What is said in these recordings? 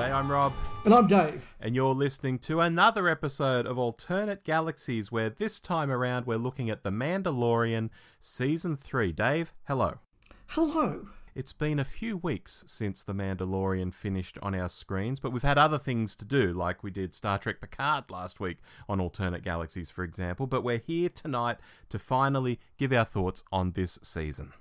G'day, I'm Rob. And I'm Dave. And you're listening to another episode of Alternate Galaxies, where this time around we're looking at The Mandalorian Season 3. Dave, hello. Hello. It's been a few weeks since The Mandalorian finished on our screens, but we've had other things to do, like we did Star Trek Picard last week on Alternate Galaxies, for example. But we're here tonight to finally give our thoughts on this season.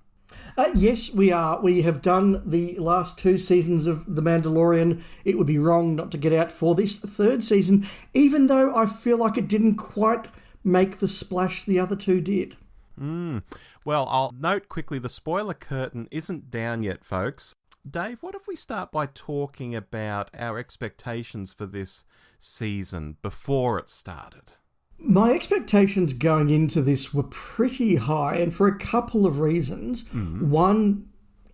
Yes, we are. We have done the last two seasons of The Mandalorian. It would be wrong not to get out for this third season, even though I feel like it didn't quite make the splash the other two did. Well, I'll note quickly, the spoiler curtain isn't down yet, folks. Dave, what if we start by talking about our expectations for this season before it started? My expectations going into this were pretty high, and for a couple of reasons. Mm-hmm. One,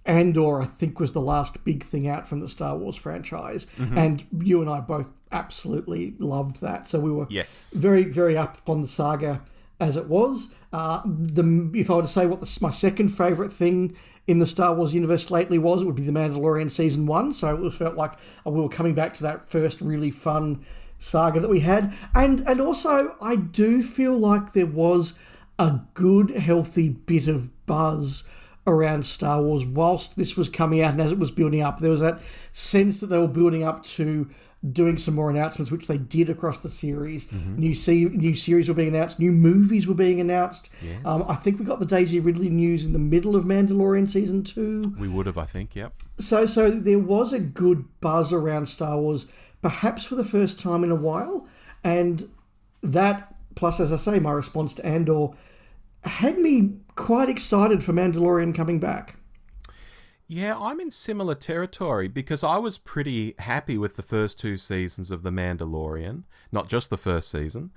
Andor, I think, was the last big thing out from the Star Wars franchise, and you and I both absolutely loved that. So we were very, very up on the saga as it was. If I were to say what my second favourite thing in the Star Wars universe lately was, it would be The Mandalorian Season 1. So it felt like we were coming back to that first really fun saga that we had. And also, I do feel like there was a good, healthy bit of buzz around Star Wars whilst this was coming out and as it was building up. There was that sense that they were building up to doing some more announcements, which they did across the series. Mm-hmm. New series were being announced. New movies were being announced. Yes. I think we got the Daisy Ridley news in the middle of Mandalorian Season 2. We would have, I think, yep. So there was a good buzz around Star Wars, perhaps for the first time in a while. And that, plus, as I say, my response to Andor had me quite excited for Mandalorian coming back. Yeah, I'm in similar territory because I was pretty happy with the first two seasons of The Mandalorian, not just the first season,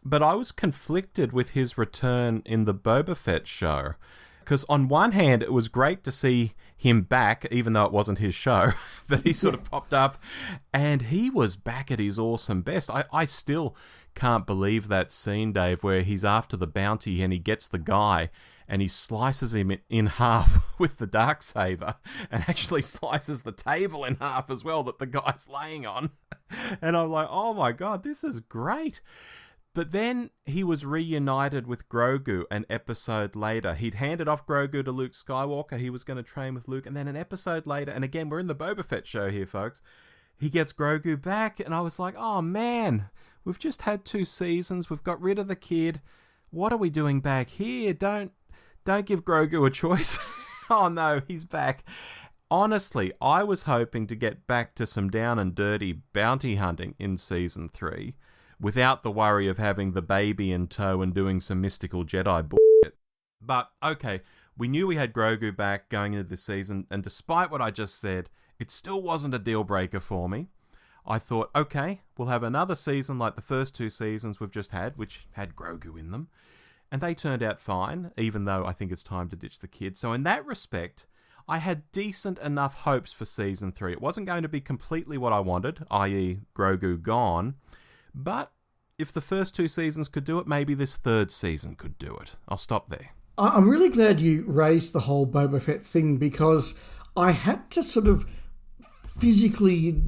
but I was conflicted with his return in the Boba Fett show. Because on one hand, it was great to see him back, even though it wasn't his show, but he sort of popped up and he was back at his awesome best. I still can't believe that scene, Dave, where he's after the bounty and he gets the guy and he slices him in half with the Darksaber and actually slices the table in half as well that the guy's laying on. And I'm like, oh my God, this is great. But then he was reunited with Grogu an episode later. He'd handed off Grogu to Luke Skywalker. He was going to train with Luke. And then an episode later, and again, we're in the Boba Fett show here, folks, he gets Grogu back. And I was like, oh man, we've just had 2 seasons. We've got rid of the kid. What are we doing back here? Don't give Grogu a choice. Oh no, he's back. Honestly, I was hoping to get back to some down and dirty bounty hunting in Season 3 without the worry of having the baby in tow and doing some mystical Jedi bullshit. But okay, we knew we had Grogu back going into this season, and despite what I just said, it still wasn't a deal breaker for me. I thought, okay, we'll have another season like the first 2 seasons we've just had, which had Grogu in them. And they turned out fine, even though I think it's time to ditch the kid. So in that respect, I had decent enough hopes for Season 3. It wasn't going to be completely what I wanted, i.e. Grogu gone. But if the first 2 seasons could do it, maybe this third season could do it. I'll stop there. I'm really glad you raised the whole Boba Fett thing, because I had to sort of physically,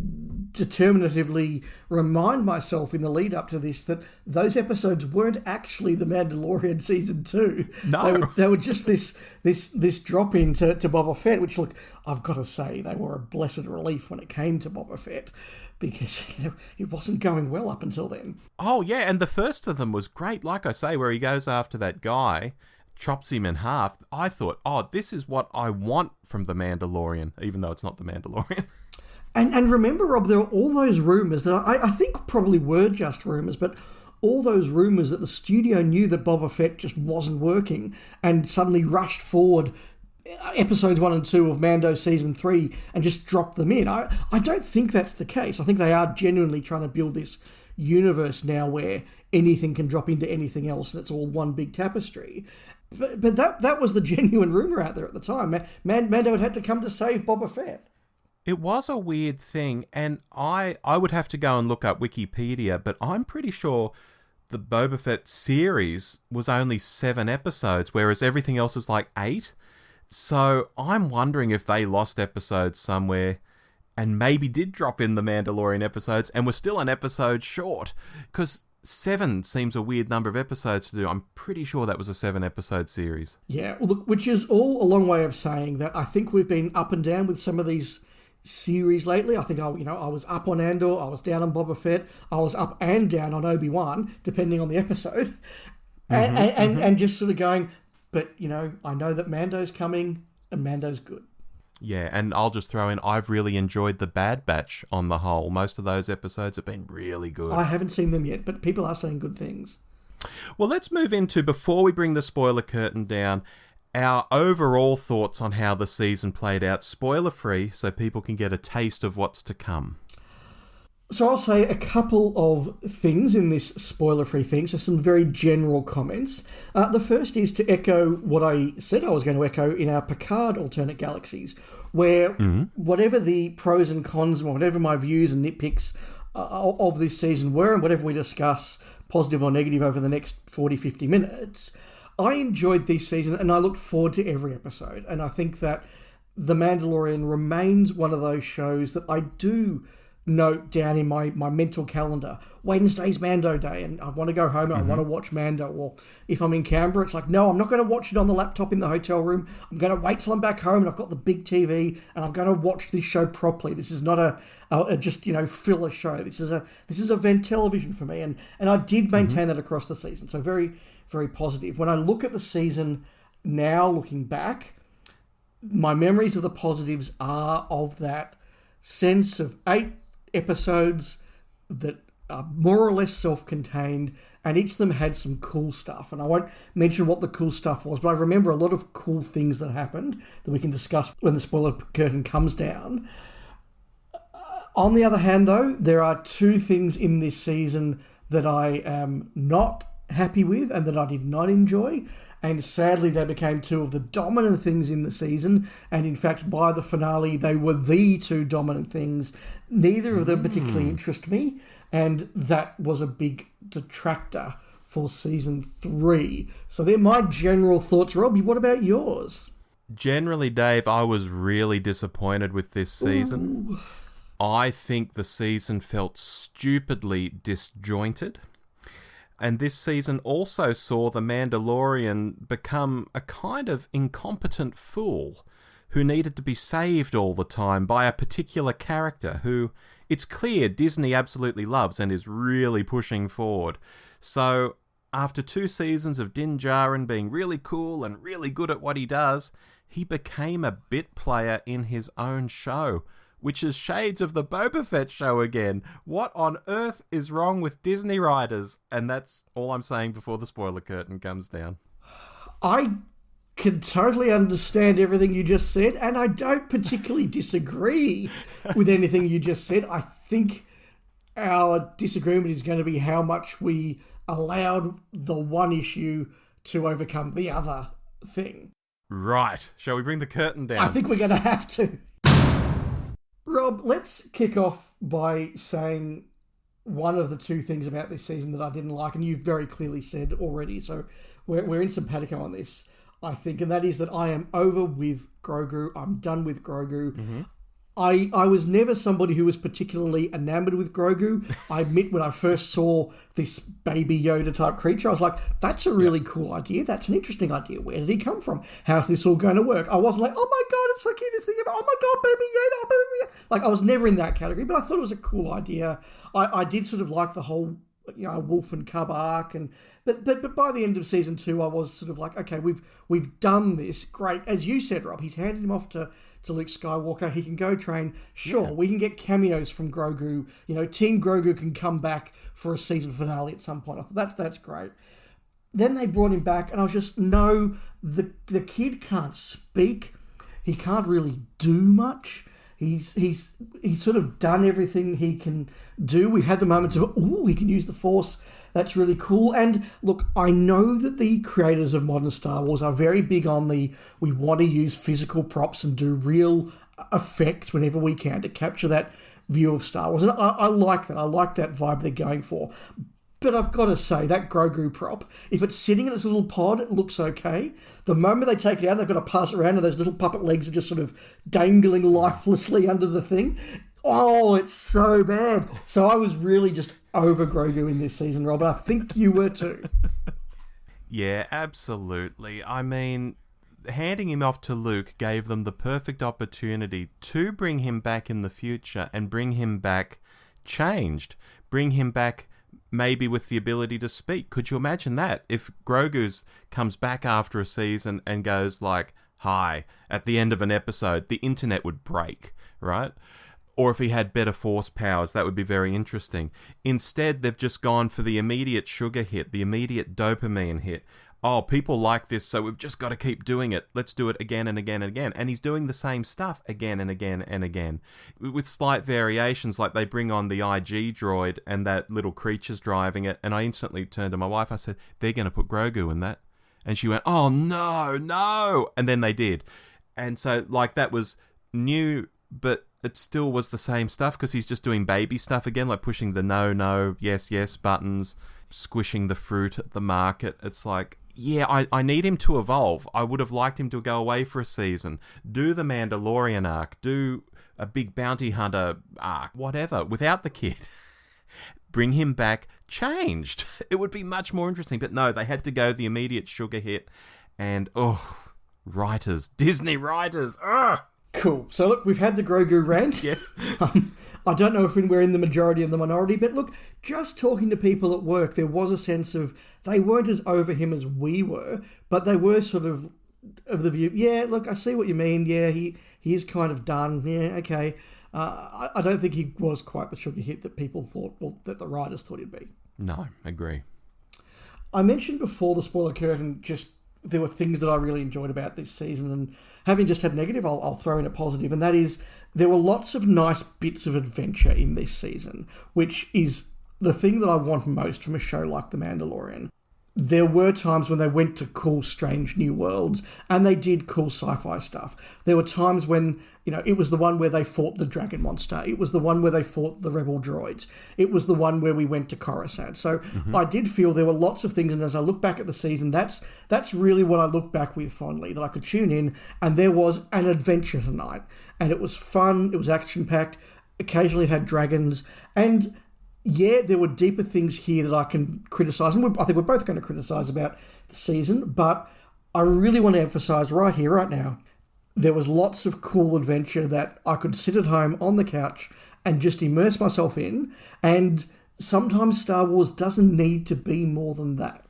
determinatively remind myself in the lead up to this that those episodes weren't actually The Mandalorian Season 2. No. They were just this drop into Boba Fett, which, look, I've got to say, they were a blessed relief when it came to Boba Fett, because it wasn't going well up until then. Oh, yeah, and the first of them was great, like I say, where he goes after that guy, chops him in half. I thought, oh, this is what I want from The Mandalorian, even though it's not The Mandalorian. And remember, Rob, there were all those rumours that I think probably were just rumours, but all those rumours that the studio knew that Boba Fett just wasn't working and suddenly rushed forward episodes 1 and 2 of Mando Season 3 and just dropped them in. I don't think that's the case. I think they are genuinely trying to build this universe now where anything can drop into anything else and it's all one big tapestry. But that was the genuine rumour out there at the time. Mando had to come to save Boba Fett. It was a weird thing, and I would have to go and look up Wikipedia, but I'm pretty sure the Boba Fett series was only 7 episodes, whereas everything else is like 8. So I'm wondering if they lost episodes somewhere and maybe did drop in the Mandalorian episodes and were still an episode short. Because 7 seems a weird number of episodes to do. I'm pretty sure that was a 7-episode series. Yeah, well, look, which is all a long way of saying that I think we've been up and down with some of these series lately. I think I was up on Andor, I was down on Boba Fett, I was up and down on Obi-Wan, depending on the episode, and just sort of going, but I know that Mando's coming, and Mando's good. Yeah, and I'll just throw in, I've really enjoyed the Bad Batch on the whole. Most of those episodes have been really good. I haven't seen them yet, but people are saying good things. Well, let's move into, before we bring the spoiler curtain down, our overall thoughts on how the season played out, spoiler-free, so people can get a taste of what's to come. So I'll say a couple of things in this spoiler-free thing, so some very general comments. The first is to echo what I said I was going to echo in our Picard alternate galaxies, where whatever the pros and cons, or whatever my views and nitpicks of this season were, and whatever we discuss, positive or negative, over the next 40, 50 minutes, I enjoyed this season and I looked forward to every episode. And I think that The Mandalorian remains one of those shows that I do note down in my mental calendar. Wednesday's Mando Day, and I want to go home and I want to watch Mando. Or if I'm in Canberra, it's like, no, I'm not going to watch it on the laptop in the hotel room. I'm going to wait till I'm back home and I've got the big TV and I'm going to watch this show properly. This is not a just filler show. This is event television for me, and I did maintain that across the season. So very, very positive. When I look at the season now, looking back, my memories of the positives are of that sense of 8 episodes that are more or less self-contained, and each of them had some cool stuff. And I won't mention what the cool stuff was, but I remember a lot of cool things that happened that we can discuss when the spoiler curtain comes down. On the other hand, though, there are 2 things in this season that I am not happy with and that I did not enjoy, and sadly they became 2 of the dominant things in the season, and in fact by the finale they were the 2 dominant things. Neither of them particularly interest me, and that was a big detractor for season 3. So they're my general thoughts. Robbie, what about yours? Generally, Dave, I was really disappointed with this season. Ooh. I think the season felt stupidly disjointed. And this season also saw the Mandalorian become a kind of incompetent fool who needed to be saved all the time by a particular character who it's clear Disney absolutely loves and is really pushing forward. So after 2 seasons of Din Djarin being really cool and really good at what he does, he became a bit player in his own show, which is shades of the Boba Fett show again. What on earth is wrong with Disney writers? And that's all I'm saying before the spoiler curtain comes down. I can totally understand everything you just said, and I don't particularly disagree with anything you just said. I think our disagreement is going to be how much we allowed the one issue to overcome the other thing. Right. Shall we bring the curtain down? I think we're going to have to. Rob, let's kick off by saying one of the 2 things about this season that I didn't like, and you've very clearly said already, so we're in simpatico on this, I think, and that is that I am over with Grogu. I'm done with Grogu. I was never somebody who was particularly enamored with Grogu. I admit when I first saw this baby Yoda type creature, I was like, that's a really cool idea. That's an interesting idea. Where did he come from? How's this all going to work? I wasn't like, oh my God, it's the cutest thing ever. Oh my God, baby Yoda. Oh, baby Yoda. Like, I was never in that category, but I thought it was a cool idea. I did sort of like the whole, wolf and cub arc, but by the end of season 2, I was sort of like, okay, we've done this. Great. As you said, Rob, he's handed him off to Luke Skywalker. He can go train. Sure, we can get cameos from Grogu. Team Grogu can come back for a season finale at some point. I thought that's great. Then they brought him back, and I was just, no, the kid can't speak. He can't really do much. He's sort of done everything he can do. We've had the moments of, he can use the Force. That's really cool. And look, I know that the creators of modern Star Wars are very big on we want to use physical props and do real effects whenever we can to capture that view of Star Wars. And I like that. I like that vibe they're going for. But I've got to say, that Grogu prop, if it's sitting in its little pod, it looks okay. The moment they take it out, they've got to pass it around and those little puppet legs are just sort of dangling lifelessly under the thing. Oh, it's so bad. So I was really just over Grogu in this season, Rob, and I think you were too. Yeah, absolutely. I mean, handing him off to Luke gave them the perfect opportunity to bring him back in the future and bring him back changed. Bring him back maybe with the ability to speak. Could you imagine that? If Grogu comes back after a season and goes like, hi, at the end of an episode, the internet would break, right? Or if he had better force powers, that would be very interesting. Instead, they've just gone for the immediate sugar hit, the immediate dopamine hit. Oh, people like this, so we've just got to keep doing it. Let's do it again and again and again. And he's doing the same stuff again and again and again, with slight variations, like they bring on the IG droid and that little creature's driving it. And I instantly turned to my wife. I said, they're going to put Grogu in that. And she went, oh, no. And then they did. And so, like, that was new, but it still was the same stuff because he's just doing baby stuff again, like pushing the no, yes buttons, squishing the fruit at the market. It's like, yeah, I need him to evolve. I would have liked him to go away for a season, do the Mandalorian arc, do a big bounty hunter arc, whatever, without the kid. Bring him back changed. It would be much more interesting. But no, they had to go the immediate sugar hit. And, writers, Disney writers, Cool. So, look, we've had the Grogu rant. Yes. I don't know if we're in the majority of the minority, but look, just talking to people at work, there was a sense of they weren't as over him as we were, but they were sort of the view, yeah, look, I see what you mean. Yeah, he is kind of done. Yeah, okay. I don't think he was quite the sugar hit that people thought, well, that the writers thought he'd be. No, agree. I mentioned before the spoiler curtain, just there were things that I really enjoyed about this season, and having just had negative, I'll throw in a positive, and that is there were lots of nice bits of adventure in this season, which is the thing that I want most from a show like The Mandalorian. There were times when they went to cool, strange new worlds, and they did cool sci-fi stuff. There were times when, it was the one where they fought the dragon monster. It was the one where they fought the rebel droids. It was the one where we went to Coruscant. So I did feel there were lots of things, and as I look back at the season, that's really what I look back with fondly, that I could tune in, and there was an adventure tonight. And it was fun, it was action-packed, occasionally it had dragons, and yeah, there were deeper things here that I can criticise, and I think we're both going to criticise about the season, but I really want to emphasise right here, right now, there was lots of cool adventure that I could sit at home on the couch and just immerse myself in, and sometimes Star Wars doesn't need to be more than that.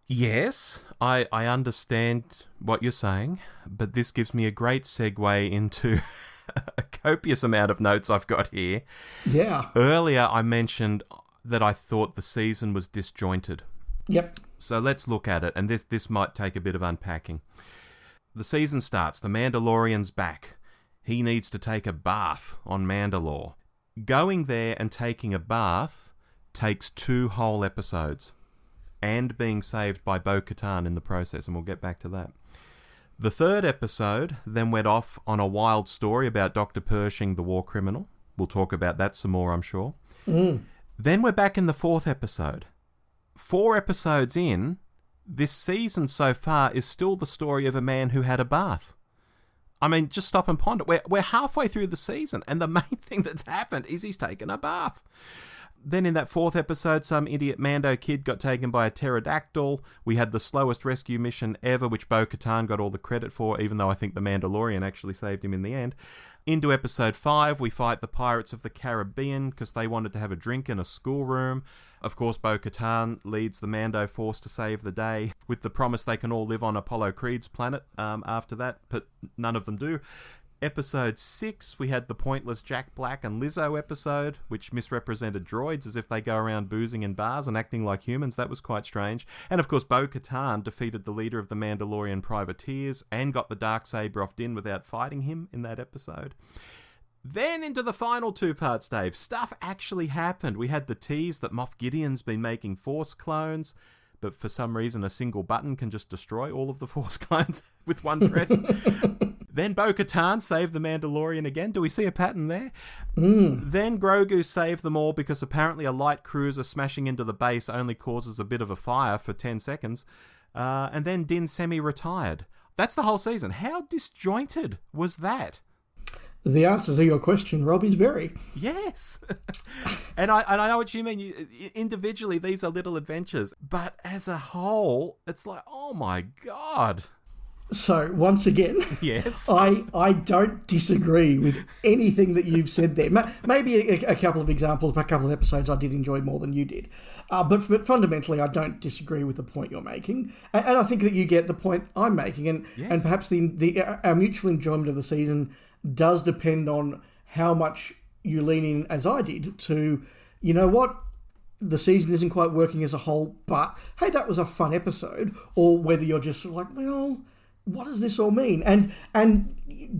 Yes, I understand what you're saying, but this gives me a great segue into a copious amount of notes I've got here. Yeah. Earlier, I mentioned that I thought the season was disjointed. Yep. So let's look at it, and this might take a bit of unpacking. The season starts. The Mandalorian's back. He needs to take a bath on Mandalore. Going there and taking a bath takes 2 whole episodes, and being saved by Bo-Katan in the process, and we'll get back to that. The 3rd episode then went off on a wild story about Dr. Pershing, the war criminal. We'll talk about that some more, I'm sure. Then we're back in the 4th episode. 4 episodes in, this season so far is still the story of a man who had a bath. I mean, just stop and ponder. We're halfway through the season, and the main thing that's happened is he's taken a bath. Then in that 4th episode, some idiot Mando kid got taken by a pterodactyl. We had the slowest rescue mission ever, which Bo-Katan got all the credit for, even though I think the Mandalorian actually saved him in the end. Into episode 5, we fight the Pirates of the Caribbean because they wanted to have a drink in a schoolroom. Of course, Bo-Katan leads the Mando force to save the day with the promise they can all live on Apollo Creed's planet after that, but none of them do. Episode 6, we had the pointless Jack Black and Lizzo episode, which misrepresented droids as if they go around boozing in bars and acting like humans. That was quite strange. And of course, Bo-Katan defeated the leader of the Mandalorian privateers and got the Darksaber off Din without fighting him in that episode. Then into the final 2 parts, Dave. Stuff actually happened. We had the tease that Moff Gideon's been making Force clones, but for some reason a single button can just destroy all of the Force clones with one press. Then Bo-Katan saved the Mandalorian again. Do we see a pattern there? Then Grogu saved them all because apparently a light cruiser smashing into the base only causes a bit of a fire for 10 seconds. And then Din semi-retired. That's the whole season. How disjointed was that? The answer to your question, Rob, is very. Yes. And I know what you mean. Individually, these are little adventures. But as a whole, it's like, oh my God. So, once again, yes, I don't disagree with anything that you've said there. Maybe a couple of examples, a couple of episodes I did enjoy more than you did. But fundamentally, I don't disagree with the point you're making. And I think that you get the point I'm making. And perhaps our mutual enjoyment of the season does depend on how much you lean in, as I did, to, you know what, the season isn't quite working as a whole, but, hey, that was a fun episode. Or whether you're just sort of like, well, what does this all mean? And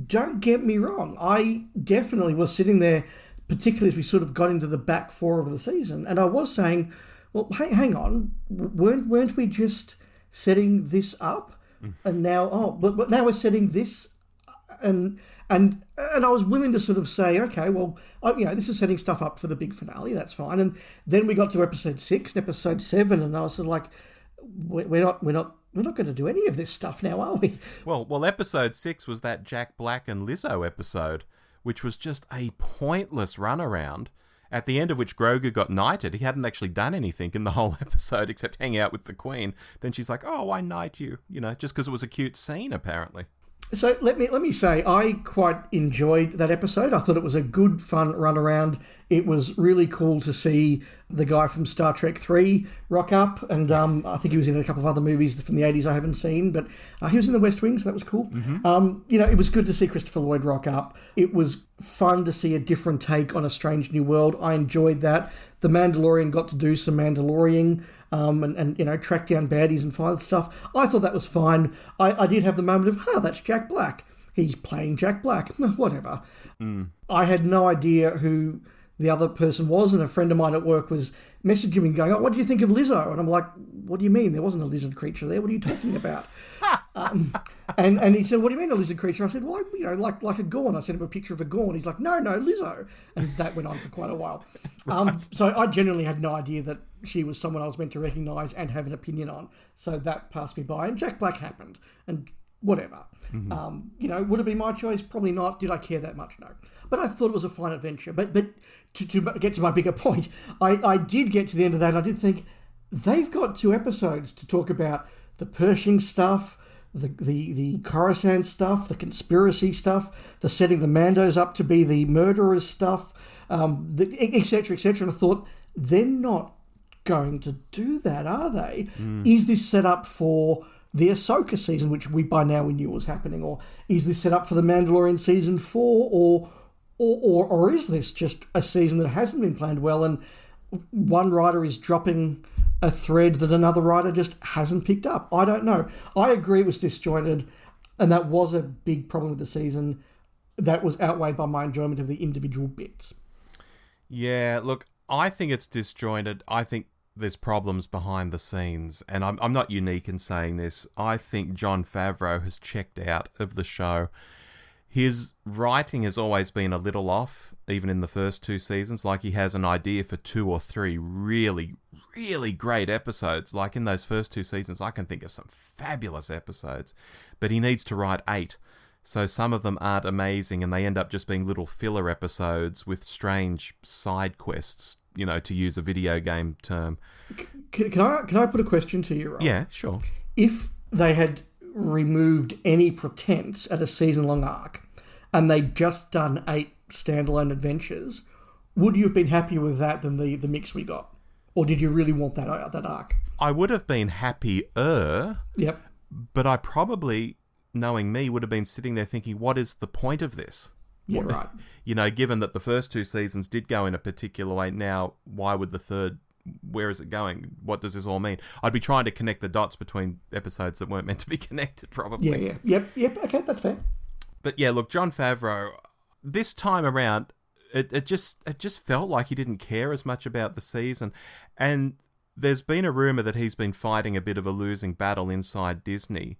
don't get me wrong, I definitely was sitting there, particularly as we sort of got into the back four of the season, and I was saying, well, hey, hang on, weren't we just setting this up? And now, but now we're setting this, and I was willing to sort of say, okay, well, this is setting stuff up for the big finale, that's fine. And then we got to episode 6 and episode 7, and I was sort of like, we're not going to do any of this stuff now, are we? Well, episode 6 was that Jack Black and Lizzo episode, which was just a pointless runaround, at the end of which Grogu got knighted. He hadn't actually done anything in the whole episode except hang out with the Queen. Then she's like, oh, I knight you, just because it was a cute scene, apparently. So let me say, I quite enjoyed that episode. I thought it was a good, fun runaround. It was really cool to see the guy from Star Trek 3 rock up, and I think he was in a couple of other movies from the 80s I haven't seen, but he was in The West Wing, so that was cool. It was good to see Christopher Lloyd rock up. It was fun to see a different take on a strange new world. I enjoyed that. The Mandalorian got to do some Mandalorian, and track down baddies and find stuff. I thought that was fine. I did have the moment of, that's Jack Black. He's playing Jack Black. Whatever. I had no idea who the other person was, and a friend of mine at work was messaging me going, what do you think of Lizzo? And I'm like, what do you mean? There wasn't a lizard creature there. What are you talking about? And he said, what do you mean a lizard creature? I said, well, like a Gorn. I sent him a picture of a Gorn. He's like, no, Lizzo. And that went on for quite a while. So I generally had no idea that she was someone I was meant to recognise and have an opinion on. So that passed me by. And Jack Black happened. And whatever. Would it be my choice? Probably not. Did I care that much? No. But I thought it was a fine adventure. But to get to my bigger point, I did get to the end of that, and I did think, they've got 2 episodes to talk about the Pershing stuff, the Coruscant stuff, the conspiracy stuff, the setting the Mandos up to be the murderers stuff, etc., etc. And I thought, they're not going to do that, are they? Is this set up for the Ahsoka season, which we by now we knew was happening, or is this set up for the Mandalorian season 4, or is this just a season that hasn't been planned well, and one writer is dropping a thread that another writer just hasn't picked up? I don't know. I agree it was disjointed, and that was a big problem with the season. That was outweighed by my enjoyment of the individual bits. Yeah, look, I think it's disjointed. I think there's problems behind the scenes, and I'm not unique in saying this. I think Jon Favreau has checked out of the show. His writing has always been a little off, even in the first 2 seasons. Like, he has an idea for 2 or 3 really, really great episodes. Like, in those first 2 seasons, I can think of some fabulous episodes. But he needs to write 8. So some of them aren't amazing, and they end up just being little filler episodes with strange side quests, to use a video game term. Can I put a question to you, Rob? Yeah, sure. If they had removed any pretense at a season-long arc, and they'd just done 8 standalone adventures, would you have been happier with that than the mix we got? Or did you really want that arc? I would have been happier. Yep. But I probably, knowing me, would have been sitting there thinking, what is the point of this? Yeah, right. Given that the first 2 seasons did go in a particular way, now why would the third, where is it going? What does this all mean? I'd be trying to connect the dots between episodes that weren't meant to be connected, probably. Yeah. Yep, okay, that's fair. But yeah, look, Jon Favreau, this time around, it just felt like he didn't care as much about the season. And there's been a rumour that he's been fighting a bit of a losing battle inside Disney.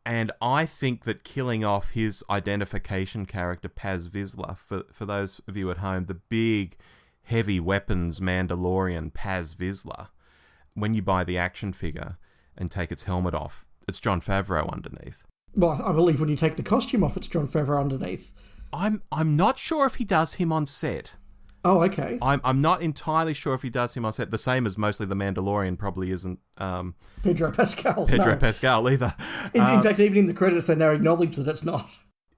And I think that killing off his identification character, Paz Vizsla, for those of you at home, the big, heavy weapons Mandalorian, Paz Vizsla, when you buy the action figure and take its helmet off, it's Jon Favreau underneath. Well, I believe when you take the costume off, it's Jon Favreau underneath. I'm not sure if he does him on set. Oh, okay. I'm not entirely sure if he does him on set. The same as mostly the Mandalorian probably isn't Pedro Pascal. Pedro Pascal either. In fact, even in the credits, they now acknowledge that it's not.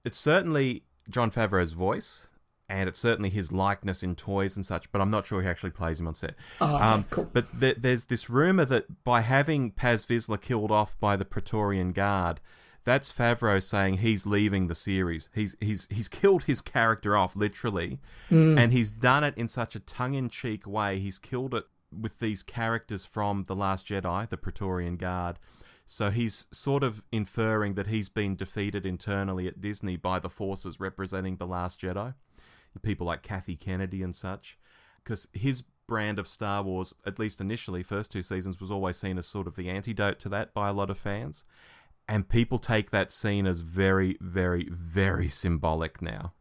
It's certainly Jon Favreau's voice, and it's certainly his likeness in toys and such, but I'm not sure he actually plays him on set. Oh, okay, cool. But there's this rumour that by having Paz Vizsla killed off by the Praetorian Guard, that's Favreau saying he's leaving the series. He's killed his character off, literally, and he's done it in such a tongue-in-cheek way. He's killed it with these characters from The Last Jedi, the Praetorian Guard. So he's sort of inferring that he's been defeated internally at Disney by the forces representing The Last Jedi. People like Kathy Kennedy and such. Because his brand of Star Wars, at least initially, first 2 seasons, was always seen as sort of the antidote to that by a lot of fans. And people take that scene as very, very, very symbolic now.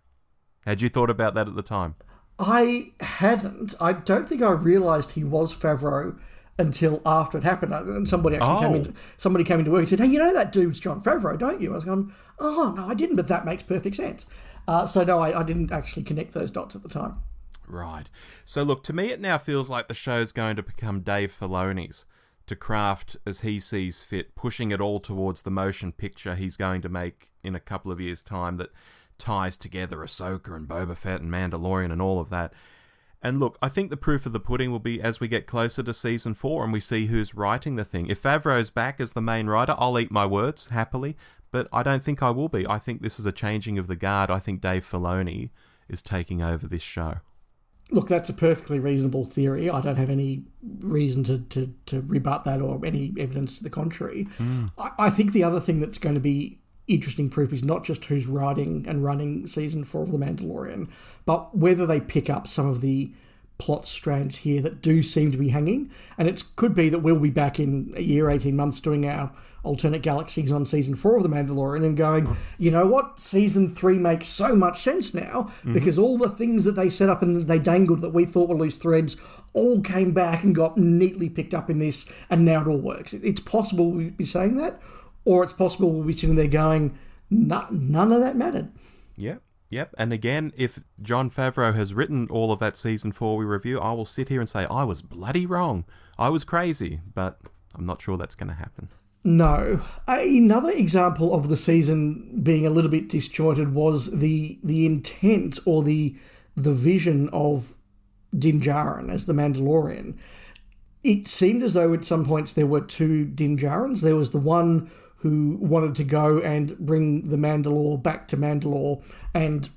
Had you thought about that at the time? I hadn't. I don't think I realised he was Favreau until after it happened. And somebody came into work and said, "Hey, you know that dude's Jon Favreau, don't you?" I was going, "Oh, no, I didn't, but that makes perfect sense." So no, I didn't actually connect those dots at the time. Right. So look, to me it now feels like the show's going to become Dave Filoni's, to craft as he sees fit, pushing it all towards the motion picture he's going to make in a couple of years' time that ties together Ahsoka and Boba Fett and Mandalorian and all of that. And look, I think the proof of the pudding will be as we get closer to season 4 and we see who's writing the thing. If Favreau's back as the main writer, I'll eat my words happily, but I don't think I will be. I think this is a changing of the guard. I think Dave Filoni is taking over this show. Look, that's a perfectly reasonable theory. I don't have any reason to rebut that or any evidence to the contrary. I think the other thing that's going to be interesting proof is not just who's writing and running season 4 of The Mandalorian, but whether they pick up some of the plot strands here that do seem to be hanging. And it could be that we'll be back in a year, 18 months, doing our alternate galaxies on season 4 of The Mandalorian and going, you know what, season 3 makes so much sense now because all the things that they set up and they dangled that we thought were loose threads all came back and got neatly picked up in this, and now it all works. It's possible we'll be saying that, or it's possible we'll be sitting there going, none of that mattered. Yep. And again, if Jon Favreau has written all of that season 4 we review, I will sit here and say, I was bloody wrong. I was crazy, but I'm not sure that's going to happen. No. Another example of the season being a little bit disjointed was the intent or the vision of Din Djarin as the Mandalorian. It seemed as though at some points there were 2 Din Djarins. There was the one who wanted to go and bring the Mandalore back to Mandalore and,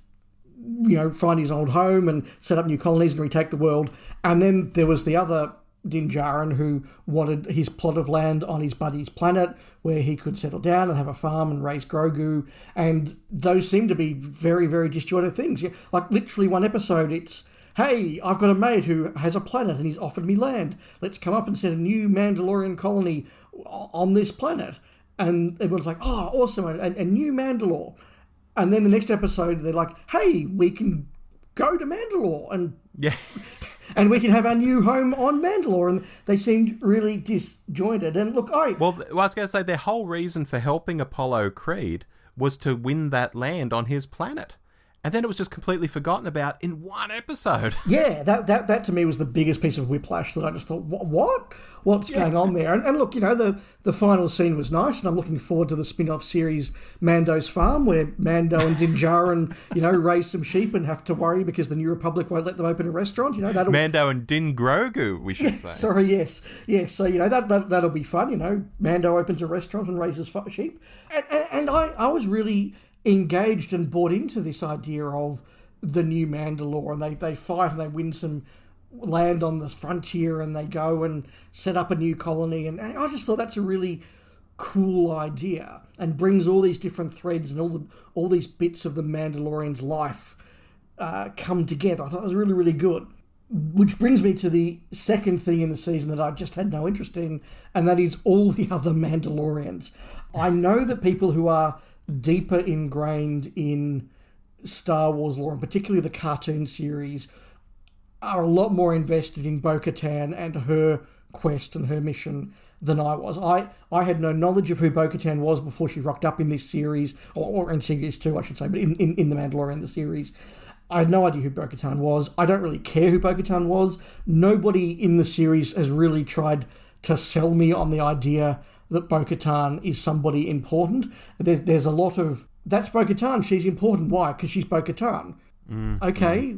you know, find his old home and set up new colonies and retake the world. And then there was the other Din Djarin who wanted his plot of land on his buddy's planet where he could settle down and have a farm and raise Grogu. And those seem to be very, very disjointed things. Like literally one episode, it's, hey, I've got a mate who has a planet and he's offered me land. Let's come up and set a new Mandalorian colony on this planet. And everyone's like, oh, awesome, a new Mandalore. And then the next episode, they're like, hey, we can go to Mandalore and we can have our new home on Mandalore. And they seemed really disjointed. And look, I was going to say, their whole reason for helping Apollo Creed was to win that land on his planet. And then it was just completely forgotten about in one episode. Yeah, that to me was the biggest piece of whiplash that I just thought, what? What's going on there? And look, you know, the final scene was nice, and I'm looking forward to the spin-off series Mando's Farm, where Mando and Din Djarin, you know, raise some sheep and have to worry because the New Republic won't let them open a restaurant. You know, that'll Mando and Din Grogu, we should say. Sorry, yes. So you know that'll be fun. You know, Mando opens a restaurant and raises sheep, and I was really engaged and bought into this idea of the new Mandalore, and they fight and they win some land on the frontier and they go and set up a new colony, and I just thought that's a really cool idea and brings all these different threads and all these bits of the Mandalorian's life come together. I thought it was really, really good. Which brings me to the second thing in the season that I just had no interest in, and that is all the other Mandalorians. I know that people who are deeper ingrained in Star Wars lore, and particularly the cartoon series, are a lot more invested in Bo-Katan and her quest and her mission than I was. I had no knowledge of who Bo-Katan was before she rocked up in this series, or in series 2, I should say, but in The Mandalorian, the series. I had no idea who Bo-Katan was. I don't really care who Bo-Katan was. Nobody in the series has really tried to sell me on the idea that Bo-Katan is somebody important. There's a lot of, that's Bo-Katan, she's important. Why? Because she's Bo-Katan. Okay,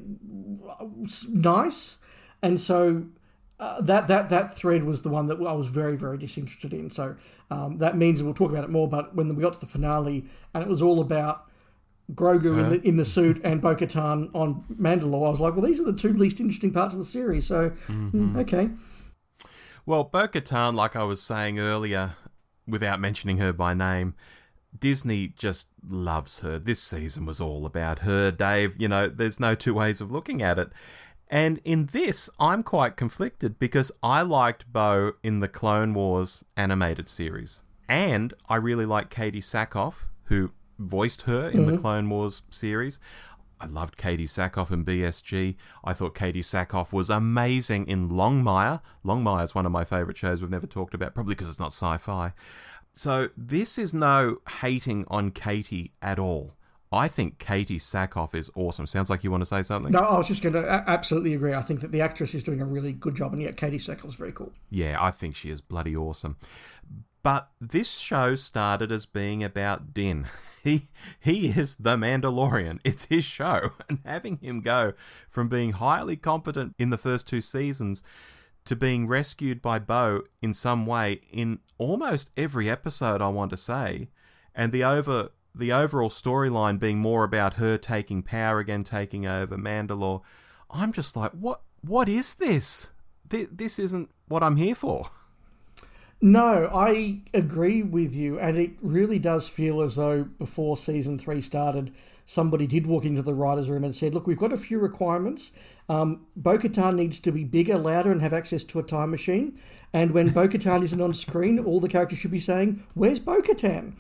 nice. And so that thread was the one that I was very, very disinterested in. So that means, and we'll talk about it more, but when we got to the finale and it was all about Grogu in the suit and Bo-Katan on Mandalore, I was like, well, these are the two least interesting parts of the series, so okay. Well, Bo-Katan, like I was saying earlier, without mentioning her by name, Disney just loves her. This season was all about her, Dave. You know, there's no two ways of looking at it. And in this, I'm quite conflicted because I liked Bo in the Clone Wars animated series. And I really like Katie Sackhoff, who voiced her in the Clone Wars series. I loved Katie Sackhoff in BSG. I thought Katie Sackhoff was amazing in Longmire. Longmire is one of my favourite shows we've never talked about, probably because it's not sci-fi. So this is no hating on Katie at all. I think Katie Sackhoff is awesome. Sounds like you want to say something? No, I was just going to absolutely agree. I think that the actress is doing a really good job, and Katie Sackhoff's very cool. Yeah, I think she is bloody awesome. But this show started as being about Din. He is the Mandalorian. It's his show. And having him go from being highly competent in the first 2 seasons to being rescued by Bo in some way in almost every episode, I want to say, and the overall storyline being more about her taking power again, taking over Mandalore, I'm just like, what is this? This isn't what I'm here for. No, I agree with you, and it really does feel as though before season 3 started, somebody did walk into the writer's room and said, look, we've got a few requirements. Bo-Katan needs to be bigger, louder, and have access to a time machine. And when Bo-Katan isn't on screen, all the characters should be saying, where's Bo-Katan?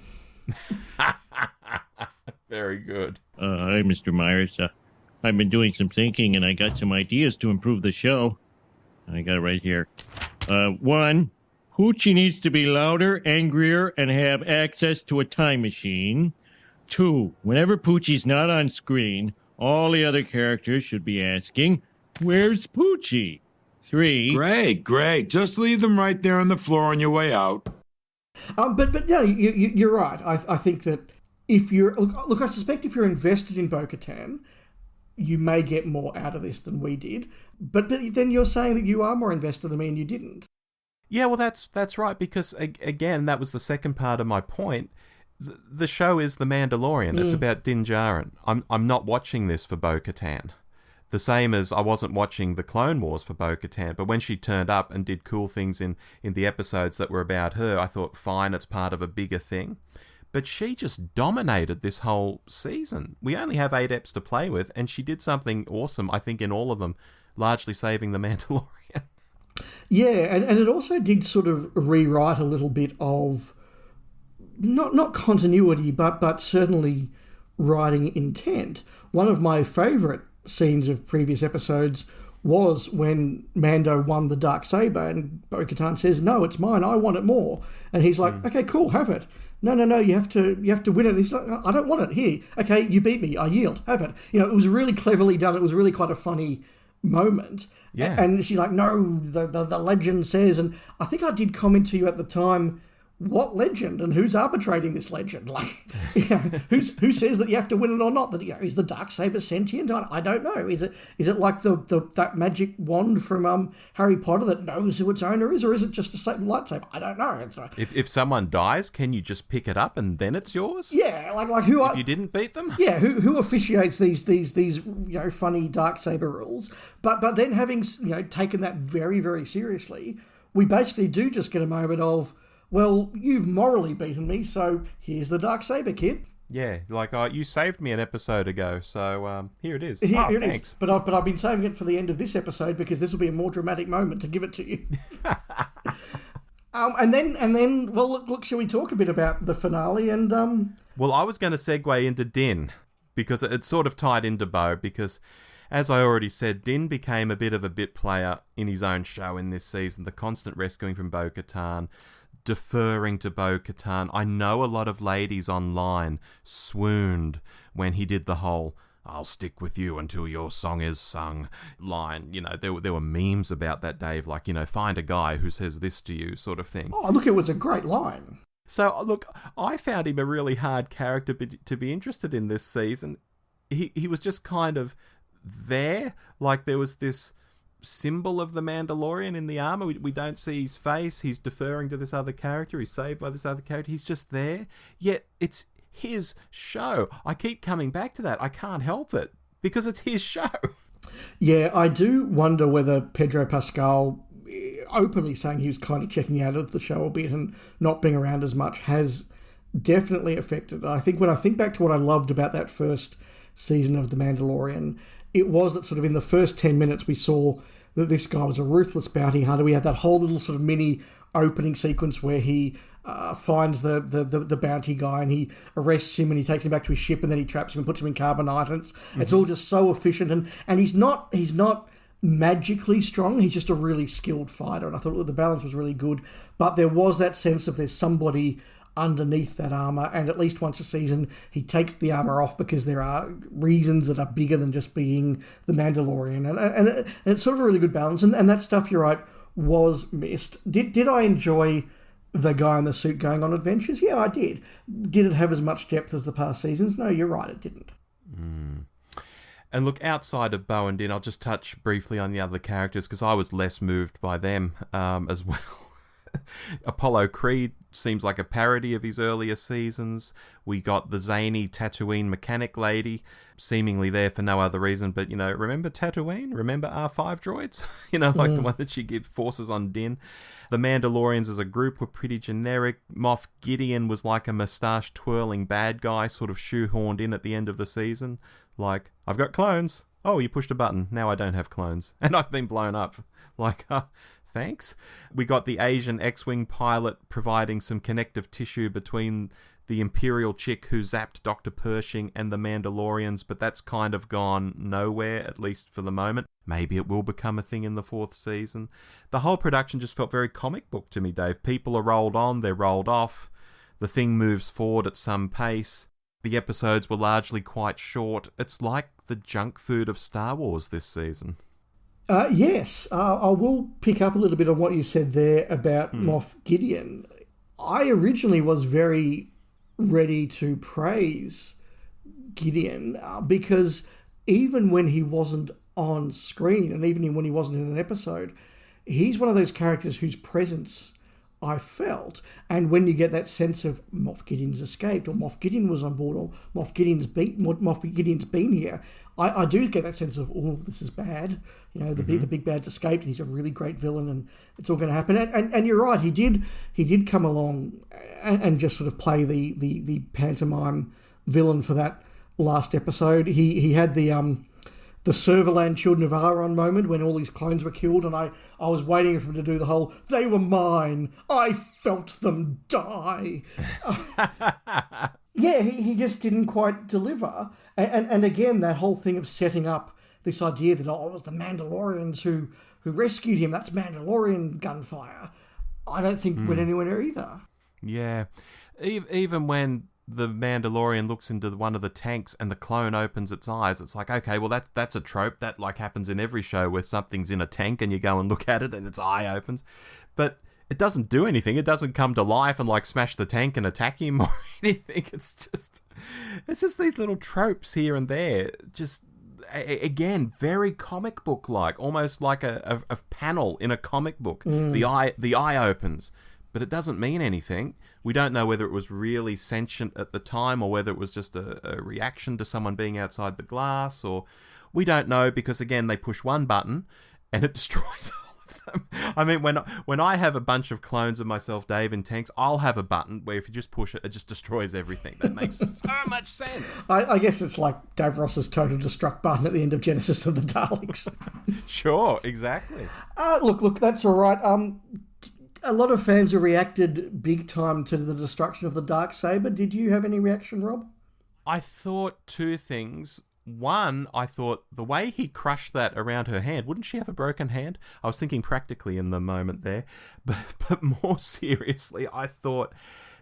Very good. Hi, Mr. Myers. I've been doing some thinking, and I got some ideas to improve the show. I got it right here. 1, Poochie needs to be louder, angrier, and have access to a time machine. 2, whenever Poochie's not on screen, all the other characters should be asking, where's Poochie? 3... Great. Just leave them right there on the floor on your way out. But no, you're right. I think that if you're... Look, I suspect if you're invested in Bo-Katan, you may get more out of this than we did. But then you're saying that you are more invested than me and you didn't. Yeah, well, that's right, because, again, that was the second part of my point. The show is The Mandalorian. It's about Din Djarin. I'm not watching this for Bo-Katan. The same as I wasn't watching the Clone Wars for Bo-Katan, but when she turned up and did cool things in the episodes that were about her, I thought, fine, it's part of a bigger thing. But she just dominated this whole season. We only have 8 eps to play with, and she did something awesome, I think, in all of them, largely saving The Mandalorian. Yeah, and it also did sort of rewrite a little bit of, not continuity, but certainly writing intent. One of my favourite scenes of previous episodes was when Mando won the Darksaber and Bo-Katan says, no, it's mine, I want it more. And he's like, okay, cool, have it. No, you have to win it. And he's like, I don't want it, here. Okay, you beat me, I yield, have it. You know, it was really cleverly done. It was really quite a funny moment. Yeah. And she's like, no, the legend says, and I think I did comment to you at the time, what legend and who's arbitrating this legend? Like, who says that you have to win it or not? That is the Darksaber sentient? I don't know. Is it like that magic wand from Harry Potter that knows who its owner is, or is it just a lightsaber? I don't know. If someone dies, can you just pick it up and then it's yours? Yeah, like who? If you didn't beat them? Yeah, who officiates these funny Darksaber rules? But then having taken that very, very seriously, we basically do just get a moment of, well, you've morally beaten me, so here's the Darksaber, kid. Yeah, like you saved me an episode ago, so here it is. Here it thanks. is. But I've been saving it for the end of this episode because this will be a more dramatic moment to give it to you. And then, well, look, shall we talk a bit about the finale? And Well, I was going to segue into Din because it's sort of tied into Bo because, as I already said, Din became a bit of a bit player in his own show in this season. The constant rescuing from Bo-Katan, deferring to Bo-Katan. I know a lot of ladies online swooned when he did the whole "I'll stick with you until your song is sung" line. You know, there were memes about that, Dave, like, you know, find a guy who says this to you sort of thing. oh, look, it was a great line. So, look, I found him a really hard character to be interested in this season. He was just kind of there, like there was this symbol of the Mandalorian in the armor. We don't see his face. He's deferring to this other character. He's saved by this other character. He's just there. Yet it's his show. I keep coming back to that. I can't help it because it's his show. Yeah, I do wonder whether Pedro Pascal, openly saying he was kind of checking out of the show a bit and not being around as much, has definitely affected it. I think when I think back to what I loved about that first season of The Mandalorian, it was that sort of in the first 10 minutes we saw that this guy was a ruthless bounty hunter. We had that whole little sort of mini opening sequence where he finds the bounty guy and he arrests him and he takes him back to his ship and then he traps him and puts him in carbonite. And it's all just so efficient. And he's not magically strong. He's just a really skilled fighter. And I thought the balance was really good. But there was that sense of there's somebody underneath that armor, and at least once a season he takes the armor off because there are reasons that are bigger than just being the Mandalorian, and it's sort of a really good balance, and that stuff, you're right, was missed. Did I enjoy the guy in the suit going on adventures? Yeah, I did. Did it have as much depth as the past seasons? No, you're right, it didn't. And look, outside of Bo and Din, I'll just touch briefly on the other characters because I was less moved by them as well. Apollo Creed seems like a parody of his earlier seasons. We got the zany Tatooine mechanic lady, seemingly there for no other reason, but, you know, remember Tatooine? Remember R5 droids? You know, like the one that she gives forces on Din. The Mandalorians as a group were pretty generic. Moff Gideon was like a moustache-twirling bad guy, sort of shoehorned in at the end of the season. Like, I've got clones. Oh, you pushed a button. Now I don't have clones. And I've been blown up. Like, thanks. We got the Asian X-Wing pilot providing some connective tissue between the Imperial chick who zapped Dr. Pershing and the Mandalorians, but that's kind of gone nowhere, at least for the moment. Maybe it will become a thing in the 4th season. The whole production just felt very comic book to me, Dave. People are rolled on, they're rolled off. The thing moves forward at some pace. The episodes were largely quite short. It's like the junk food of Star Wars this season. Yes, I will pick up a little bit on what you said there about Moff Gideon. I originally was very ready to praise Gideon because even when he wasn't on screen and even when he wasn't in an episode, he's one of those characters whose presence I felt. And when you get that sense of Moff Gideon's escaped, or Moff Gideon was on board, or Moff Gideon's been here, I do get that sense of, oh, this is bad. You know, the big bad's escaped, and he's a really great villain, and it's all going to happen. And you're right, he did come along and just sort of play the pantomime villain for that last episode. He had the Serverland Children of Aaron moment when all these clones were killed, and I was waiting for him to do the whole, they were mine, I felt them die. Yeah, he just didn't quite deliver. And again, that whole thing of setting up this idea that, oh, it was the Mandalorians who rescued him, that's Mandalorian gunfire, I don't think went anywhere either. Yeah. Even when the Mandalorian looks into one of the tanks and the clone opens its eyes, it's like, okay, well, that's a trope that like happens in every show where something's in a tank and you go and look at it and its eye opens, but it doesn't do anything. It doesn't come to life and like smash the tank and attack him or anything. It's just these little tropes here and there. Just again, very comic book like, almost like a panel in a comic book. The eye opens, but it doesn't mean anything. We don't know whether it was really sentient at the time or whether it was just a reaction to someone being outside the glass, or we don't know because, again, they push one button and it destroys all of them. I mean, when I have a bunch of clones of myself, Dave, in tanks, I'll have a button where if you just push it, it just destroys everything. That makes so much sense. I guess it's like Dave Ross's total destruct button at the end of Genesis of the Daleks. Sure, exactly. Look, that's all right. A lot of fans have reacted big time to the destruction of the Darksaber. Did you have any reaction, Rob? I thought two things. One, I thought the way he crushed that around her hand, wouldn't she have a broken hand? I was thinking practically in the moment there. But more seriously, I thought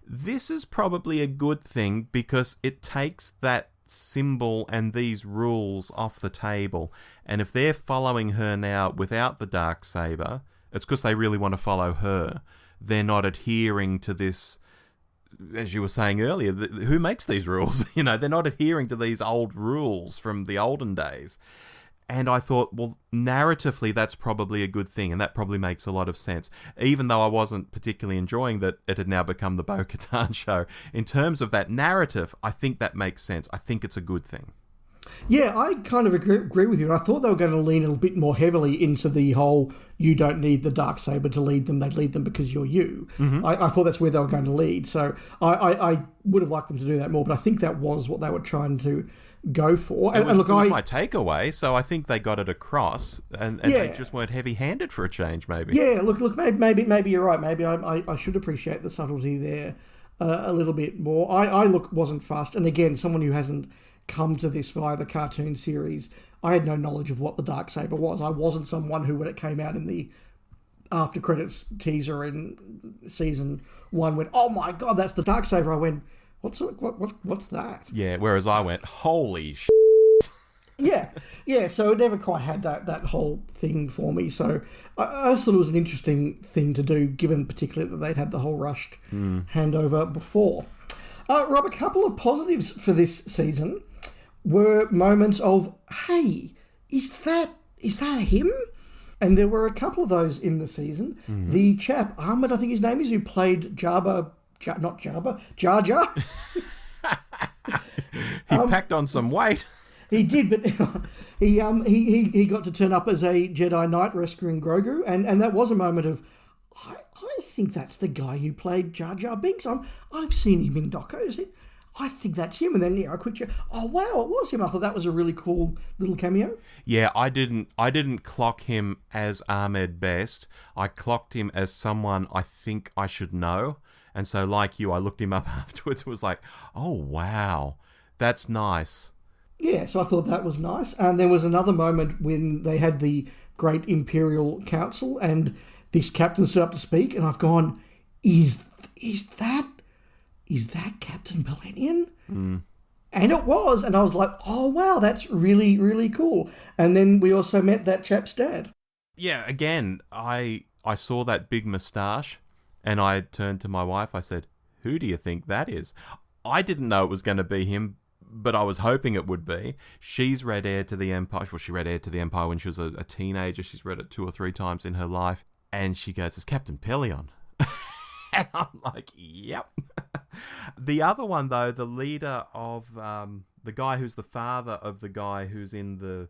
this is probably a good thing because it takes that symbol and these rules off the table. And if they're following her now without the Darksaber, it's because they really want to follow her. They're not adhering to this, as you were saying earlier, who makes these rules? You know, they're not adhering to these old rules from the olden days. And I thought, well, narratively, that's probably a good thing, and that probably makes a lot of sense. Even though I wasn't particularly enjoying that it had now become the Bo-Katan show, in terms of that narrative, I think that makes sense. I think it's a good thing. Yeah, I kind of agree with you. And I thought they were going to lean a little bit more heavily into the whole, you don't need the Darksaber to lead them, they lead them because you're you. Mm-hmm. I thought that's where they were going to lead. So I would have liked them to do that more, but I think that was what they were trying to go for. It was my takeaway, so I think they got it across, and they just weren't heavy-handed for a change, maybe. Yeah, look, maybe you're right. Maybe I should appreciate the subtlety there a little bit more. I wasn't fussed, and again, someone who hasn't come to this via the cartoon series, I had no knowledge of what the Darksaber was. I wasn't someone who, when it came out in the after credits teaser in season 1, went, "Oh my god, that's the Darksaber." I went, What's that? Yeah, whereas I went, holy sh**. Yeah, so it never quite had that whole thing for me. So I just thought it was an interesting thing to do, given particularly that they'd had the whole rushed handover before. Rob, a couple of positives for this season were moments of, hey, is that him? And there were a couple of those in the season. Mm-hmm. The chap, Ahmed, I think his name is, who played Jar Jar. He packed on some weight. He did, but he got to turn up as a Jedi Knight rescuing Grogu, and that was a moment of, I think that's the guy who played Jar Jar Binks. I've seen him in docos. I think that's him. And then I quick check. Oh wow, it was him. I thought that was a really cool little cameo. Yeah, I didn't clock him as Ahmed Best. I clocked him as someone I think I should know. And so, like you, I looked him up afterwards. It was like, oh, wow, that's nice. Yeah, so I thought that was nice. And there was another moment when they had the Great Imperial Council and this captain stood up to speak. And I've gone, is that Captain Millennium? Mm. And it was. And I was like, oh, wow, that's really, really cool. And then we also met that chap's dad. Yeah, again, I saw that big moustache. And I turned to my wife, I said, who do you think that is? I didn't know it was going to be him, but I was hoping it would be. She's read Heir to the Empire. Well, she read Heir to the Empire when she was a teenager. She's read it 2 or 3 times in her life. And she goes, it's Captain Pelion. And I'm like, yep. The other one, though, the leader of the guy who's the father of the guy who's in the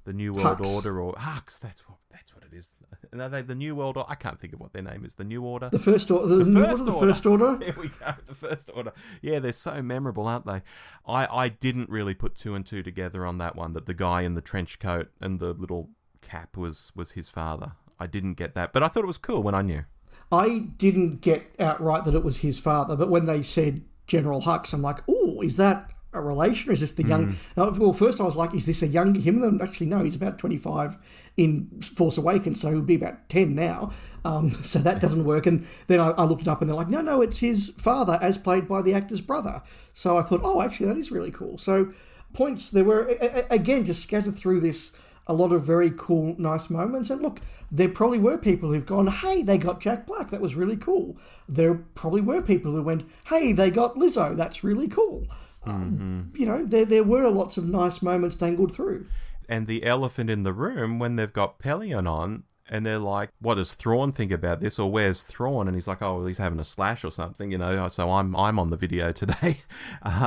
New World Hux. Order, or Hux, that's what it is. No, the New World Order. I can't think of what their name is. The New Order. The First Order. The First Order. There we go. The First Order. Yeah, they're so memorable, aren't they? I didn't really put 2 and 2 together on that one. That the guy in the trench coat and the little cap was his father. I didn't get that, but I thought it was cool when I knew. I didn't get outright that it was his father, but when they said General Hux, I'm like, oh, is that a relation, or is this the young... Well, first I was like, is this a young him? And actually, no, he's about 25 in Force Awakens, so he'll be about 10 now. So that doesn't work. And then I looked it up, and they're like, no, it's his father, as played by the actor's brother. So I thought, oh, actually, that is really cool. So points, there were, again, just scattered through this, a lot of very cool, nice moments. And look, there probably were people who've gone, hey, they got Jack Black. That was really cool. There probably were people who went, hey, they got Lizzo. That's really cool. You know, there were lots of nice moments dangled through. And the elephant in the room, when they've got Pelion on, and they're like, what does Thrawn think about this? Or where's Thrawn? And he's like, oh, well, he's having a slash or something, you know. So I'm on the video today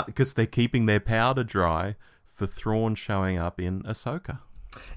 because they're keeping their powder dry for Thrawn showing up in Ahsoka.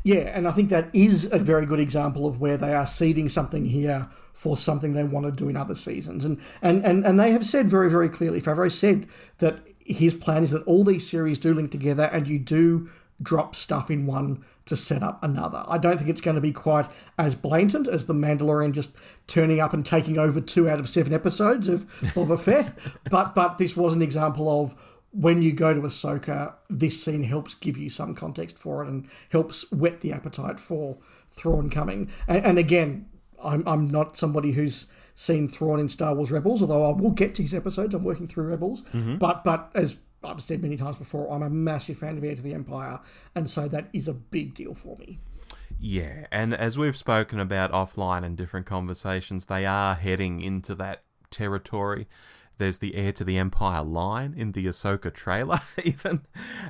Yeah, and I think that is a very good example of where they are seeding something here for something they want to do in other seasons. And they have said very, very clearly, Favreau said that his plan is that all these series do link together and you do drop stuff in one to set up another. I don't think it's going to be quite as blatant as The Mandalorian just turning up and taking over 2 out of 7 episodes of Boba Fett, but this was an example of when you go to Ahsoka, this scene helps give you some context for it and helps whet the appetite for Thrawn coming. And again, I'm not somebody who's seen Thrawn in Star Wars Rebels, although I will get to his episodes. I'm working through Rebels. Mm-hmm. But as I've said many times before, I'm a massive fan of Heir to the Empire, and so that is a big deal for me. Yeah, and as we've spoken about offline in different conversations, they are heading into that territory. There's the Heir to the Empire line in the Ahsoka trailer, even.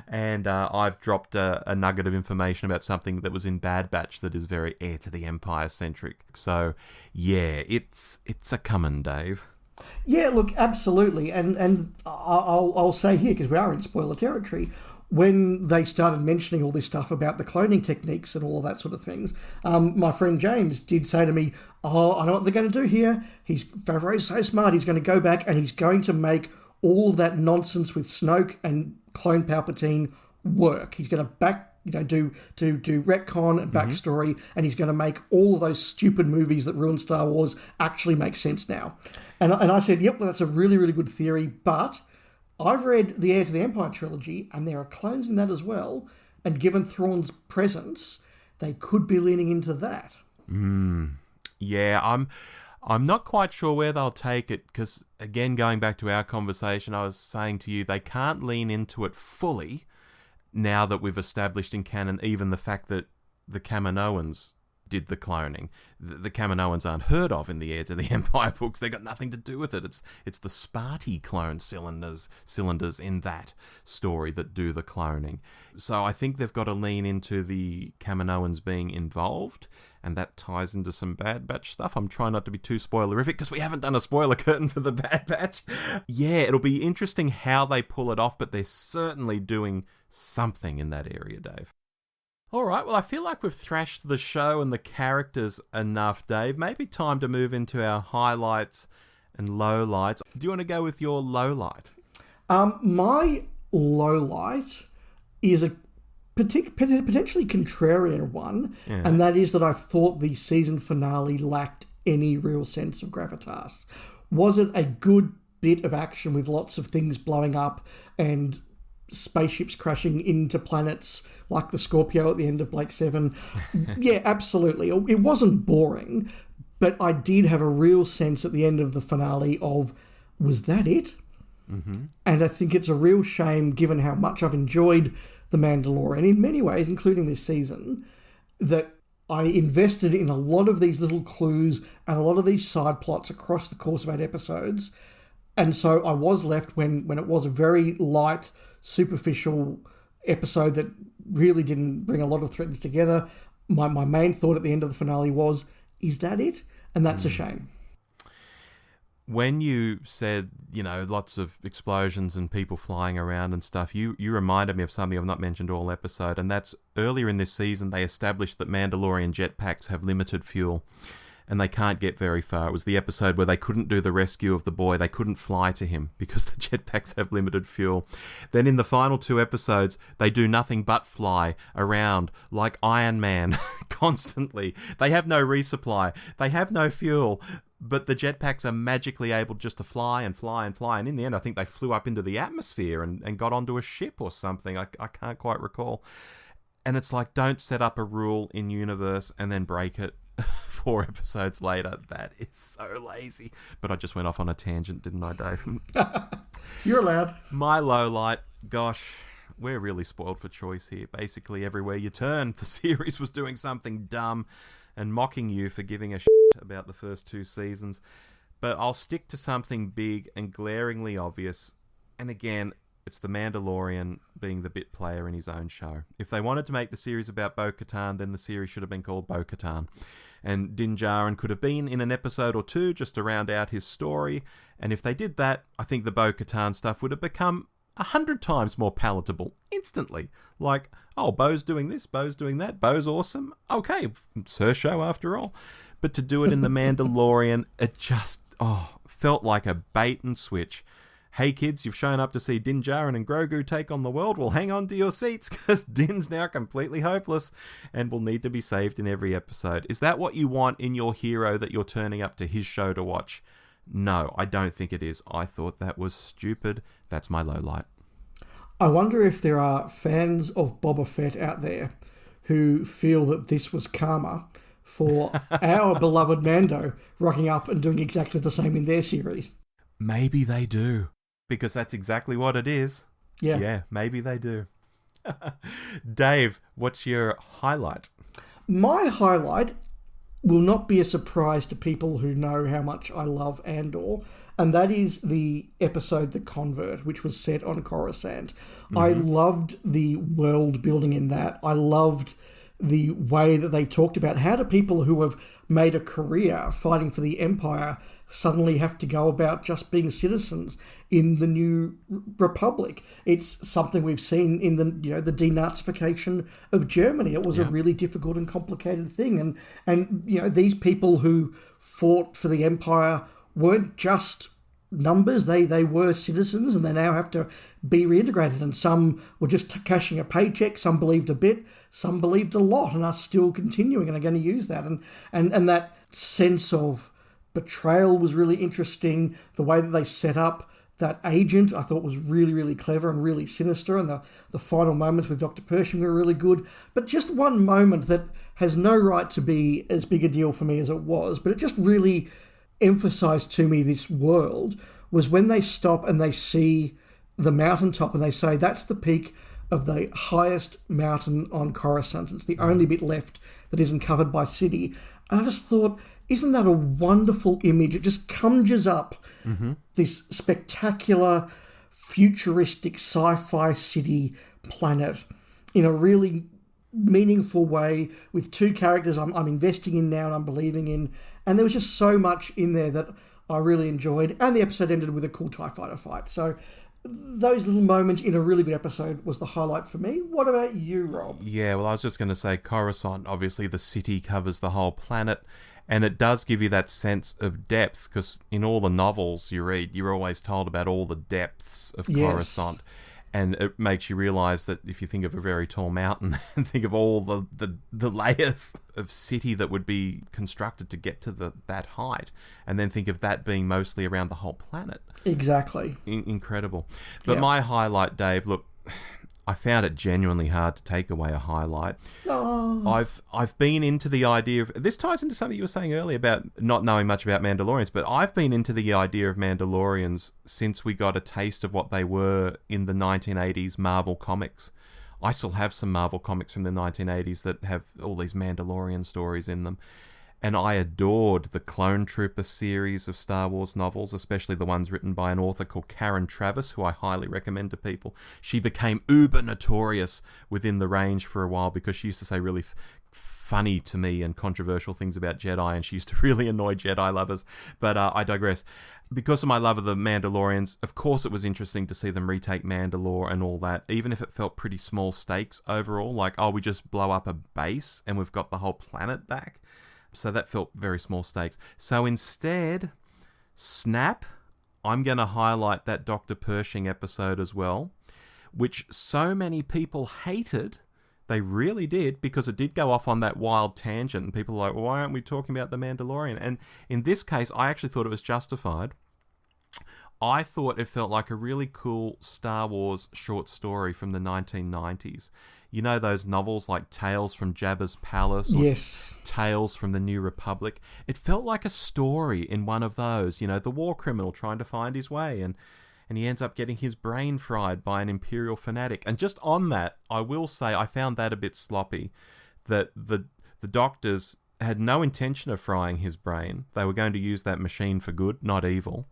And I've dropped a nugget of information about something that was in Bad Batch that is very Heir to the Empire centric. So, yeah, it's a coming, Dave. Yeah, look, absolutely. And I'll say here, because we are in spoiler territory, when they started mentioning all this stuff about the cloning techniques and all of that sort of things, my friend James did say to me, I know what they're going to do here. Favreau's so smart, he's going to go back and he's going to make all of that nonsense with Snoke and clone Palpatine work. He's going to do retcon and backstory, and he's going to make all of those stupid movies that ruined Star Wars actually make sense now. And I said, yep, that's a really, really good theory, but I've read the Heir to the Empire trilogy, and there are clones in that as well, and given Thrawn's presence, they could be leaning into that. Yeah, I'm not quite sure where they'll take it, because, again, going back to our conversation, I was saying to you, they can't lean into it fully now that we've established in canon even the fact that the Kaminoans did the cloning. The Kaminoans aren't heard of in the Heir to the Empire books. They got nothing to do with it. It's the Sparty clone cylinders in that story that do the cloning. So I think they've got to lean into the Kaminoans being involved, and that ties into some Bad Batch stuff. I'm trying not to be too spoilerific because we haven't done a spoiler curtain for the Bad Batch. Yeah, it'll be interesting how they pull it off, but they're certainly doing something in that area, Dave. All right, well, I feel like we've thrashed the show and the characters enough, Dave. Maybe time to move into our highlights and lowlights. Do you want to go with your lowlight? My lowlight is a potentially contrarian one, and that is that I thought the season finale lacked any real sense of gravitas. Was it a good bit of action with lots of things blowing up and spaceships crashing into planets like the Scorpio at the end of Blake 7? Yeah, absolutely. It wasn't boring, but I did have a real sense at the end of the finale of, was that it? Mm-hmm. And I think it's a real shame, given how much I've enjoyed The Mandalorian in many ways, including this season, that I invested in a lot of these little clues and a lot of these side plots across the course of 8 episodes. And so I was left when it was a very light, superficial episode that really didn't bring a lot of threads together. My main thought at the end of the finale was, is that it? And that's a shame. When you said, lots of explosions and people flying around and stuff, you reminded me of something I've not mentioned all episode, and that's earlier in this season they established that Mandalorian jetpacks have limited fuel and they can't get very far. It was the episode where they couldn't do the rescue of the boy. They couldn't fly to him because the jetpacks have limited fuel. Then in the final 2 episodes, they do nothing but fly around like Iron Man constantly. They have no resupply. They have no fuel. But the jetpacks are magically able just to fly and fly and fly. And in the end, I think they flew up into the atmosphere and got onto a ship or something. I can't quite recall. And it's like, don't set up a rule in universe and then break it 4 episodes later. That is so lazy. But I just went off on a tangent, didn't I, Dave? You're allowed. My low light, gosh, we're really spoiled for choice here. Basically, everywhere you turn, the series was doing something dumb and mocking you for giving a shit about the first 2 seasons. But I'll stick to something big and glaringly obvious. And again, it's the Mandalorian being the bit player in his own show. If they wanted to make the series about Bo-Katan, then the series should have been called Bo-Katan. And Din Djarin could have been in an episode or 2 just to round out his story. And if they did that, I think the Bo-Katan stuff would have become 100 times more palatable instantly. Like, oh, Bo's doing this, Bo's doing that, Bo's awesome. Okay, it's her show after all. But to do it in The Mandalorian, it just felt like a bait and switch. Hey kids, you've shown up to see Din Djarin and Grogu take on the world. Well, hang on to your seats, because Din's now completely hopeless and will need to be saved in every episode. Is that what you want in your hero that you're turning up to his show to watch? No, I don't think it is. I thought that was stupid. That's my lowlight. I wonder if there are fans of Boba Fett out there who feel that this was karma for our beloved Mando rocking up and doing exactly the same in their series. Maybe they do, because that's exactly what it is. Yeah, maybe they do. Dave, what's your highlight? My highlight will not be a surprise to people who know how much I love Andor, and that is the episode The Convert, which was set on Coruscant. I loved the world building in that. I loved the way that they talked about how do people who have made a career fighting for the Empire suddenly have to go about just being citizens in the new republic. It's something we've seen in the denazification of Germany. It was a really difficult and complicated thing, and these people who fought for the Empire weren't just numbers. They were citizens, and they now have to be reintegrated. And some were just cashing a paycheck. Some believed a bit. Some believed a lot, and are still continuing and are going to use that. And that sense of betrayal was really interesting. The way that they set up that agent, I thought was really, really clever and really sinister. And the final moments with Dr. Pershing were really good. But just one moment that has no right to be as big a deal for me as it was, but it just really emphasized to me this world, was when they stop and they see the mountaintop and they say, that's the peak of the highest mountain on Coruscant. It's the only bit left that isn't covered by city. And I just thought, isn't that a wonderful image? It just conjures up this spectacular, futuristic sci-fi city planet in a really meaningful way, with two characters I'm investing in now and I'm believing in. And there was just so much in there that I really enjoyed. And the episode ended with a cool TIE fighter fight. So those little moments in a really good episode was the highlight for me. What about you, Rob? Yeah, well, I was just going to say Coruscant, obviously the city covers the whole planet, and it does give you that sense of depth, because in all the novels you read, you're always told about all the depths of Coruscant. And it makes you realise that if you think of a very tall mountain and think of all the layers of city that would be constructed to get to that height, and then think of that being mostly around the whole planet. Exactly. Incredible. But my highlight, Dave, look, I found it genuinely hard to take away a highlight. Oh. I've been into the idea of... This ties into something you were saying earlier about not knowing much about Mandalorians, but I've been into the idea of Mandalorians since we got a taste of what they were in the 1980s Marvel comics. I still have some Marvel comics from the 1980s that have all these Mandalorian stories in them. And I adored the Clone Trooper series of Star Wars novels, especially the ones written by an author called Karen Travis, who I highly recommend to people. She became uber notorious within the range for a while because she used to say really funny to me and controversial things about Jedi, and she used to really annoy Jedi lovers. But I digress. Because of my love of the Mandalorians, of course it was interesting to see them retake Mandalore and all that, even if it felt pretty small stakes overall, like, oh, we just blow up a base and we've got the whole planet back. So that felt very small stakes. So instead, snap, I'm going to highlight that Dr. Pershing episode as well, which so many people hated. They really did, because it did go off on that wild tangent, and people were like, well, why aren't we talking about The Mandalorian? And in this case, I actually thought it was justified. I thought it felt like a really cool Star Wars short story from the 1990s. You know those novels like Tales from Jabba's Palace or Tales from the New Republic? It felt like a story in one of those. You know, the war criminal trying to find his way, and he ends up getting his brain fried by an Imperial fanatic. And just on that, I will say I found that a bit sloppy, that the doctors had no intention of frying his brain. They were going to use that machine for good, not evil.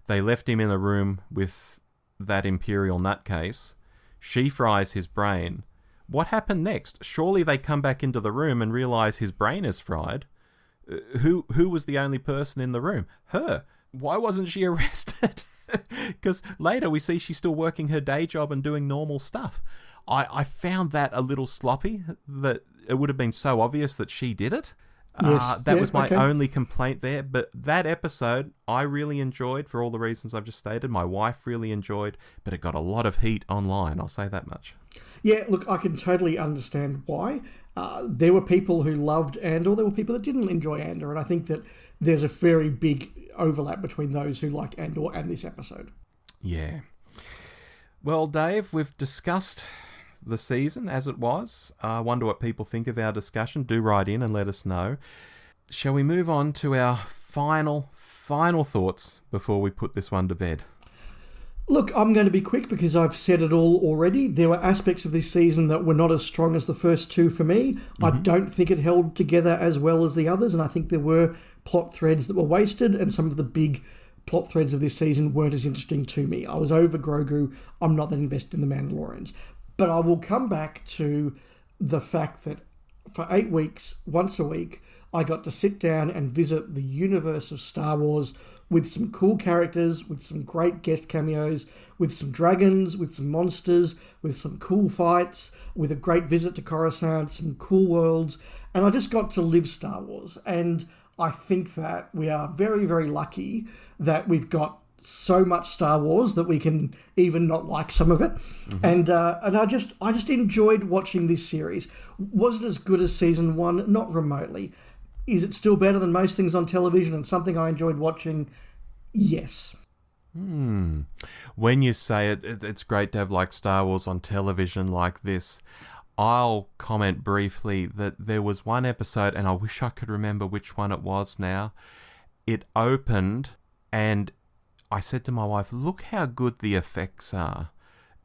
They left him in a room with that Imperial nutcase. She fries his brain. What happened next? Surely they come back into the room and realise his brain is fried. Who was the only person in the room? Her. Why wasn't she arrested? Because later we see she's still working her day job and doing normal stuff. I found that a little sloppy, that it would have been so obvious that she did it. Yes. That was my only complaint there. But that episode, I really enjoyed for all the reasons I've just stated. My wife really enjoyed, but it got a lot of heat online. I'll say that much. Yeah, look, I can totally understand why. There were people who loved Andor. There were people that didn't enjoy Andor. And I think that there's a very big overlap between those who like Andor and this episode. Yeah. Well, Dave, we've discussed the season as it was. I wonder what people think of our discussion. Do write in and let us know. Shall we move on to our final thoughts before we put this one to bed? Look, I'm going to be quick because I've said it all already. There were aspects of this season that were not as strong as the first two for me. Mm-hmm. I don't think it held together as well as the others, and I think there were plot threads that were wasted, and some of the big plot threads of this season weren't as interesting to me. I was over Grogu. I'm not that invested in the Mandalorians. But I will come back to the fact that for 8 weeks, once a week, I got to sit down and visit the universe of Star Wars with some cool characters, with some great guest cameos, with some dragons, with some monsters, with some cool fights, with a great visit to Coruscant, some cool worlds. And I just got to live Star Wars. And I think that we are very, very lucky that we've got so much Star Wars that we can even not like some of it. Mm-hmm. And I just enjoyed watching this series. Was it as good as season 1? Not remotely. Is it still better than most things on television and something I enjoyed watching? Yes. When you say it's great to have like Star Wars on television like this, I'll comment briefly that there was one episode, and I wish I could remember which one it was now. It opened and I said to my wife, look how good the effects are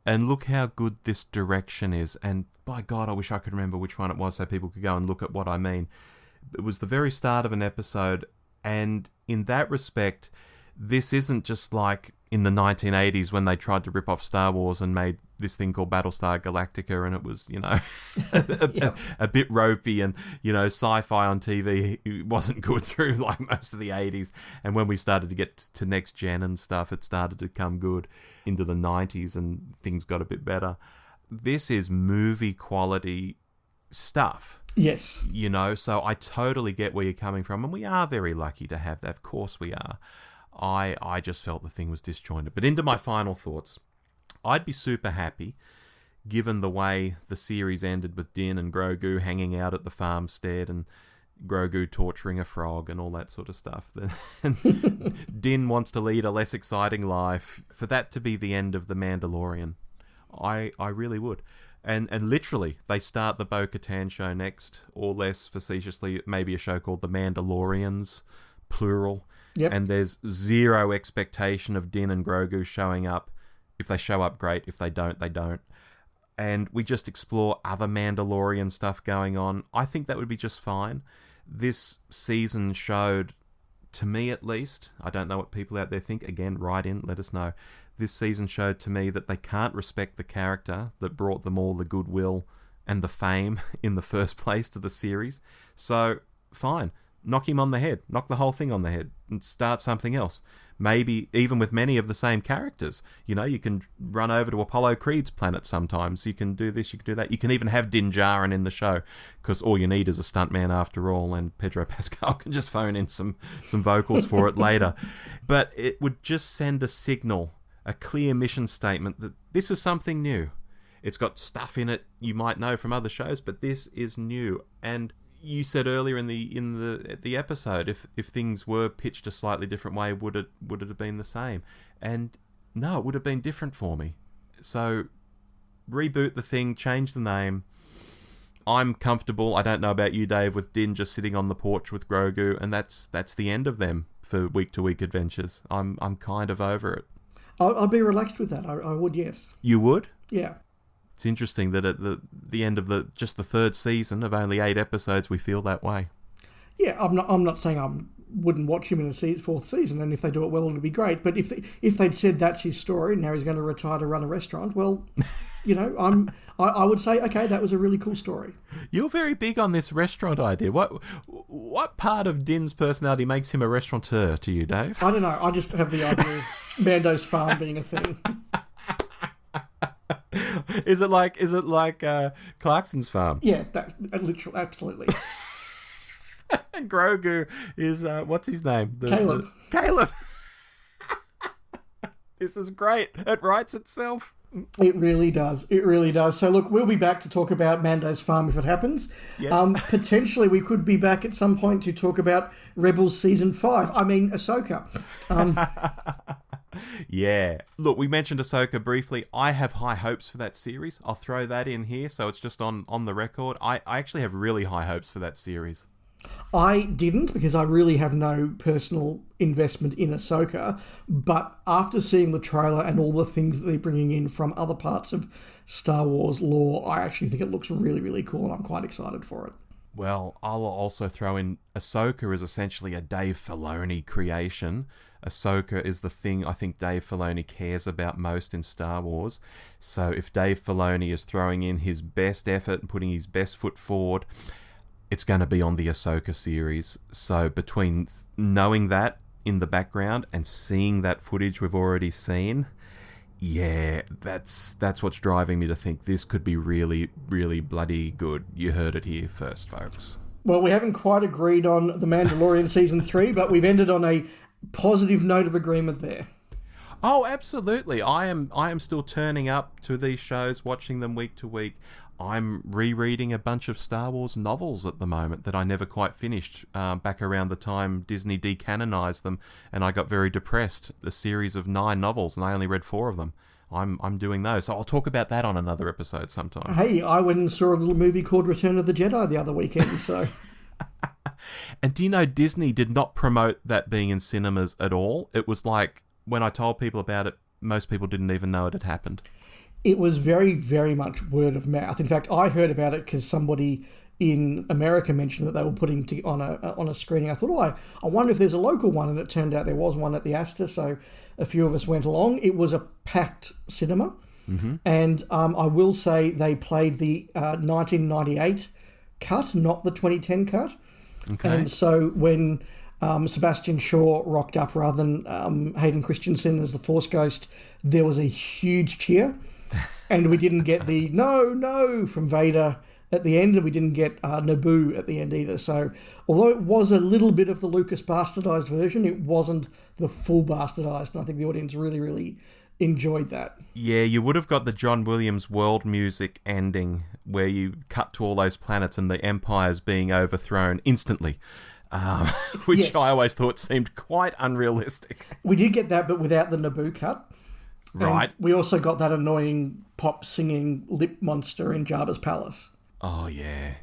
and look how good this direction is. And by God, I wish I could remember which one it was so people could go and look at what I mean. It was the very start of an episode. And in that respect, this isn't just like in the 1980s when they tried to rip off Star Wars and made this thing called Battlestar Galactica, and it was, a bit ropey, and, sci-fi on TV wasn't good through like most of the 80s. And when we started to get to Next Gen and stuff, it started to come good into the 90s and things got a bit better. This is movie quality stuff. Yes. So I totally get where you're coming from, and we are very lucky to have that. Of course we are. I just felt the thing was disjointed. But into my final thoughts. I'd be super happy, given the way the series ended with Din and Grogu hanging out at the farmstead and Grogu torturing a frog and all that sort of stuff. And Din wants to lead a less exciting life. For that to be the end of The Mandalorian, I really would. And literally, they start the Bo-Katan show next, or less facetiously, maybe a show called The Mandalorians, plural. Yep. And there's zero expectation of Din and Grogu showing up. If they show up, great. If they don't, they don't. And we just explore other Mandalorian stuff going on. I think that would be just fine. This season showed, to me at least, I don't know what people out there think. Again, write in, let us know. This season showed to me that they can't respect the character that brought them all the goodwill and the fame in the first place to the series. So, fine. Knock him on the head. Knock the whole thing on the head and start something else. Maybe even with many of the same characters. You can run over to Apollo Creed's planet sometimes. You can do this, you can do that. You can even have Din Djarin in the show, because all you need is a stuntman after all, and Pedro Pascal can just phone in some vocals for it later. But it would just send a signal, a clear mission statement that this is something new. It's got stuff in it you might know from other shows, but this is new. And you said earlier in the episode, if things were pitched a slightly different way, would it have been the same? And no, it would have been different for me. So reboot the thing, change the name. I'm comfortable. I don't know about you, Dave, with Din just sitting on the porch with Grogu, and that's the end of them for week-to-week adventures. I'm kind of over it. I'll be relaxed with that. I would, yes. You would? Yeah. It's interesting that at the end of just the third season of only 8 episodes, we feel that way. Yeah, I'm not saying I wouldn't watch him in a fourth season, and if they do it well, it'd be great. But if they'd said that's his story, and now he's going to retire to run a restaurant, well, I would say, okay, that was a really cool story. You're very big on this restaurant idea. What part of Din's personality makes him a restaurateur to you, Dave? I don't know. I just have the idea of Mando's farm being a thing. Is it like Clarkson's farm? Yeah, that literally, absolutely. And Grogu is what's his name? Caleb. Caleb. This is great. It writes itself. It really does. It really does. So look, we'll be back to talk about Mando's farm if it happens. Yes. Potentially we could be back at some point to talk about Rebels Season 5. I mean, Ahsoka. Yeah. Look, we mentioned Ahsoka briefly. I have high hopes for that series. I'll throw that in here so it's just on the record. I actually have really high hopes for that series. I didn't, because I really have no personal investment in Ahsoka, but after seeing the trailer and all the things that they're bringing in from other parts of Star Wars lore, I actually think it looks really, really cool, and I'm quite excited for it. Well, I'll also throw in Ahsoka is essentially a Dave Filoni creation. Ahsoka is the thing I think Dave Filoni cares about most in Star Wars. So if Dave Filoni is throwing in his best effort and putting his best foot forward, it's going to be on the Ahsoka series. So between knowing that in the background and seeing that footage we've already seen, yeah, that's what's driving me to think this could be really, really bloody good. You heard it here first, folks. Well, we haven't quite agreed on The Mandalorian Season 3, but we've ended on a positive note of agreement there. Oh, absolutely. I am still turning up to these shows, watching them week to week. I'm rereading a bunch of Star Wars novels at the moment that I never quite finished, back around the time Disney decanonized them, and I got very depressed. A series of 9 novels, and I only read 4 of them. I'm doing those, so I'll talk about that on another episode sometime. Hey, I went and saw a little movie called Return of the Jedi the other weekend, so... And do you know Disney did not promote that being in cinemas at all? It was like, when I told people about it, most people didn't even know it had happened. It was very, very much word of mouth. In fact, I heard about it because somebody in America mentioned that they were putting on a screening. I thought, I wonder if there's a local one, and it turned out there was one at the Astor, so a few of us went along. It was a packed cinema, and I will say they played the 1998 cut, not the 2010 cut. Okay. And so when Sebastian Shaw rocked up rather than Hayden Christensen as the Force Ghost, there was a huge cheer. And we didn't get the no from Vader at the end, and we didn't get Naboo at the end either. So although it was a little bit of the Lucas bastardized version, it wasn't the full bastardized, and I think the audience really, really enjoyed that. Yeah, you would have got the John Williams world music ending where you cut to all those planets and the empires being overthrown instantly. Which yes. I always thought seemed quite unrealistic. We did get that, but without the Naboo cut. Right. And we also got that annoying pop singing lip monster in Jabba's palace. Oh yeah.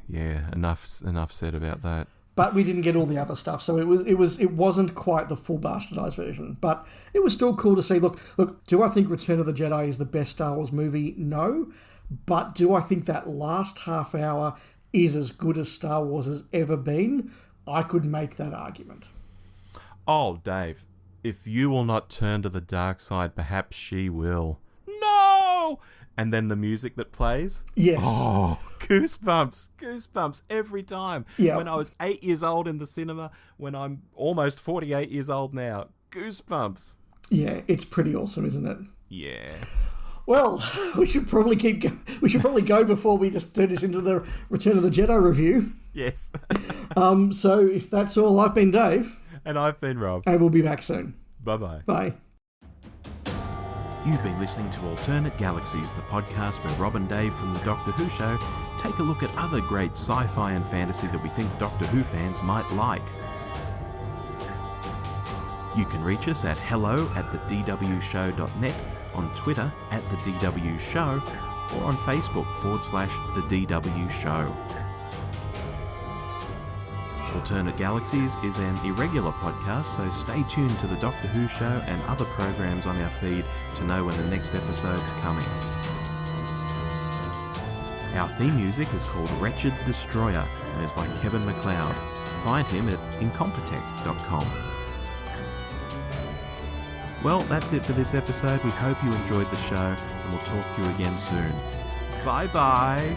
Enough said about that. But we didn't get all the other stuff, so it wasn't quite the full bastardized version. But it was still cool to see. Look. Do I think Return of the Jedi is the best Star Wars movie? No. But do I think that last half hour is as good as Star Wars has ever been? I could make that argument. Oh, Dave. If you will not turn to the dark side, perhaps she will. No! And then the music that plays. Yes. Oh, goosebumps every time. Yeah. When I was 8 years old in the cinema, when I'm almost 48 years old now. Goosebumps. Yeah, it's pretty awesome, isn't it? Yeah. Well, we should probably go before we just turn this into the Return of the Jedi review. Yes. So if that's all, I've been Dave. And I've been Rob. And we'll be back soon. Bye-bye. Bye. You've been listening to Alternate Galaxies, the podcast where Rob and Dave from the Doctor Who show take a look at other great sci-fi and fantasy that we think Doctor Who fans might like. You can reach us at hello@thedwshow.net, on Twitter @thedwshow, or on Facebook /The DW Show. Alternate Galaxies is an irregular podcast, so stay tuned to the Doctor Who show and other programs on our feed to know when the next episode's coming. Our theme music is called Wretched Destroyer and is by Kevin MacLeod. Find him at incompetech.com. Well, that's it for this episode. We hope you enjoyed the show, and we'll talk to you again soon. Bye-bye!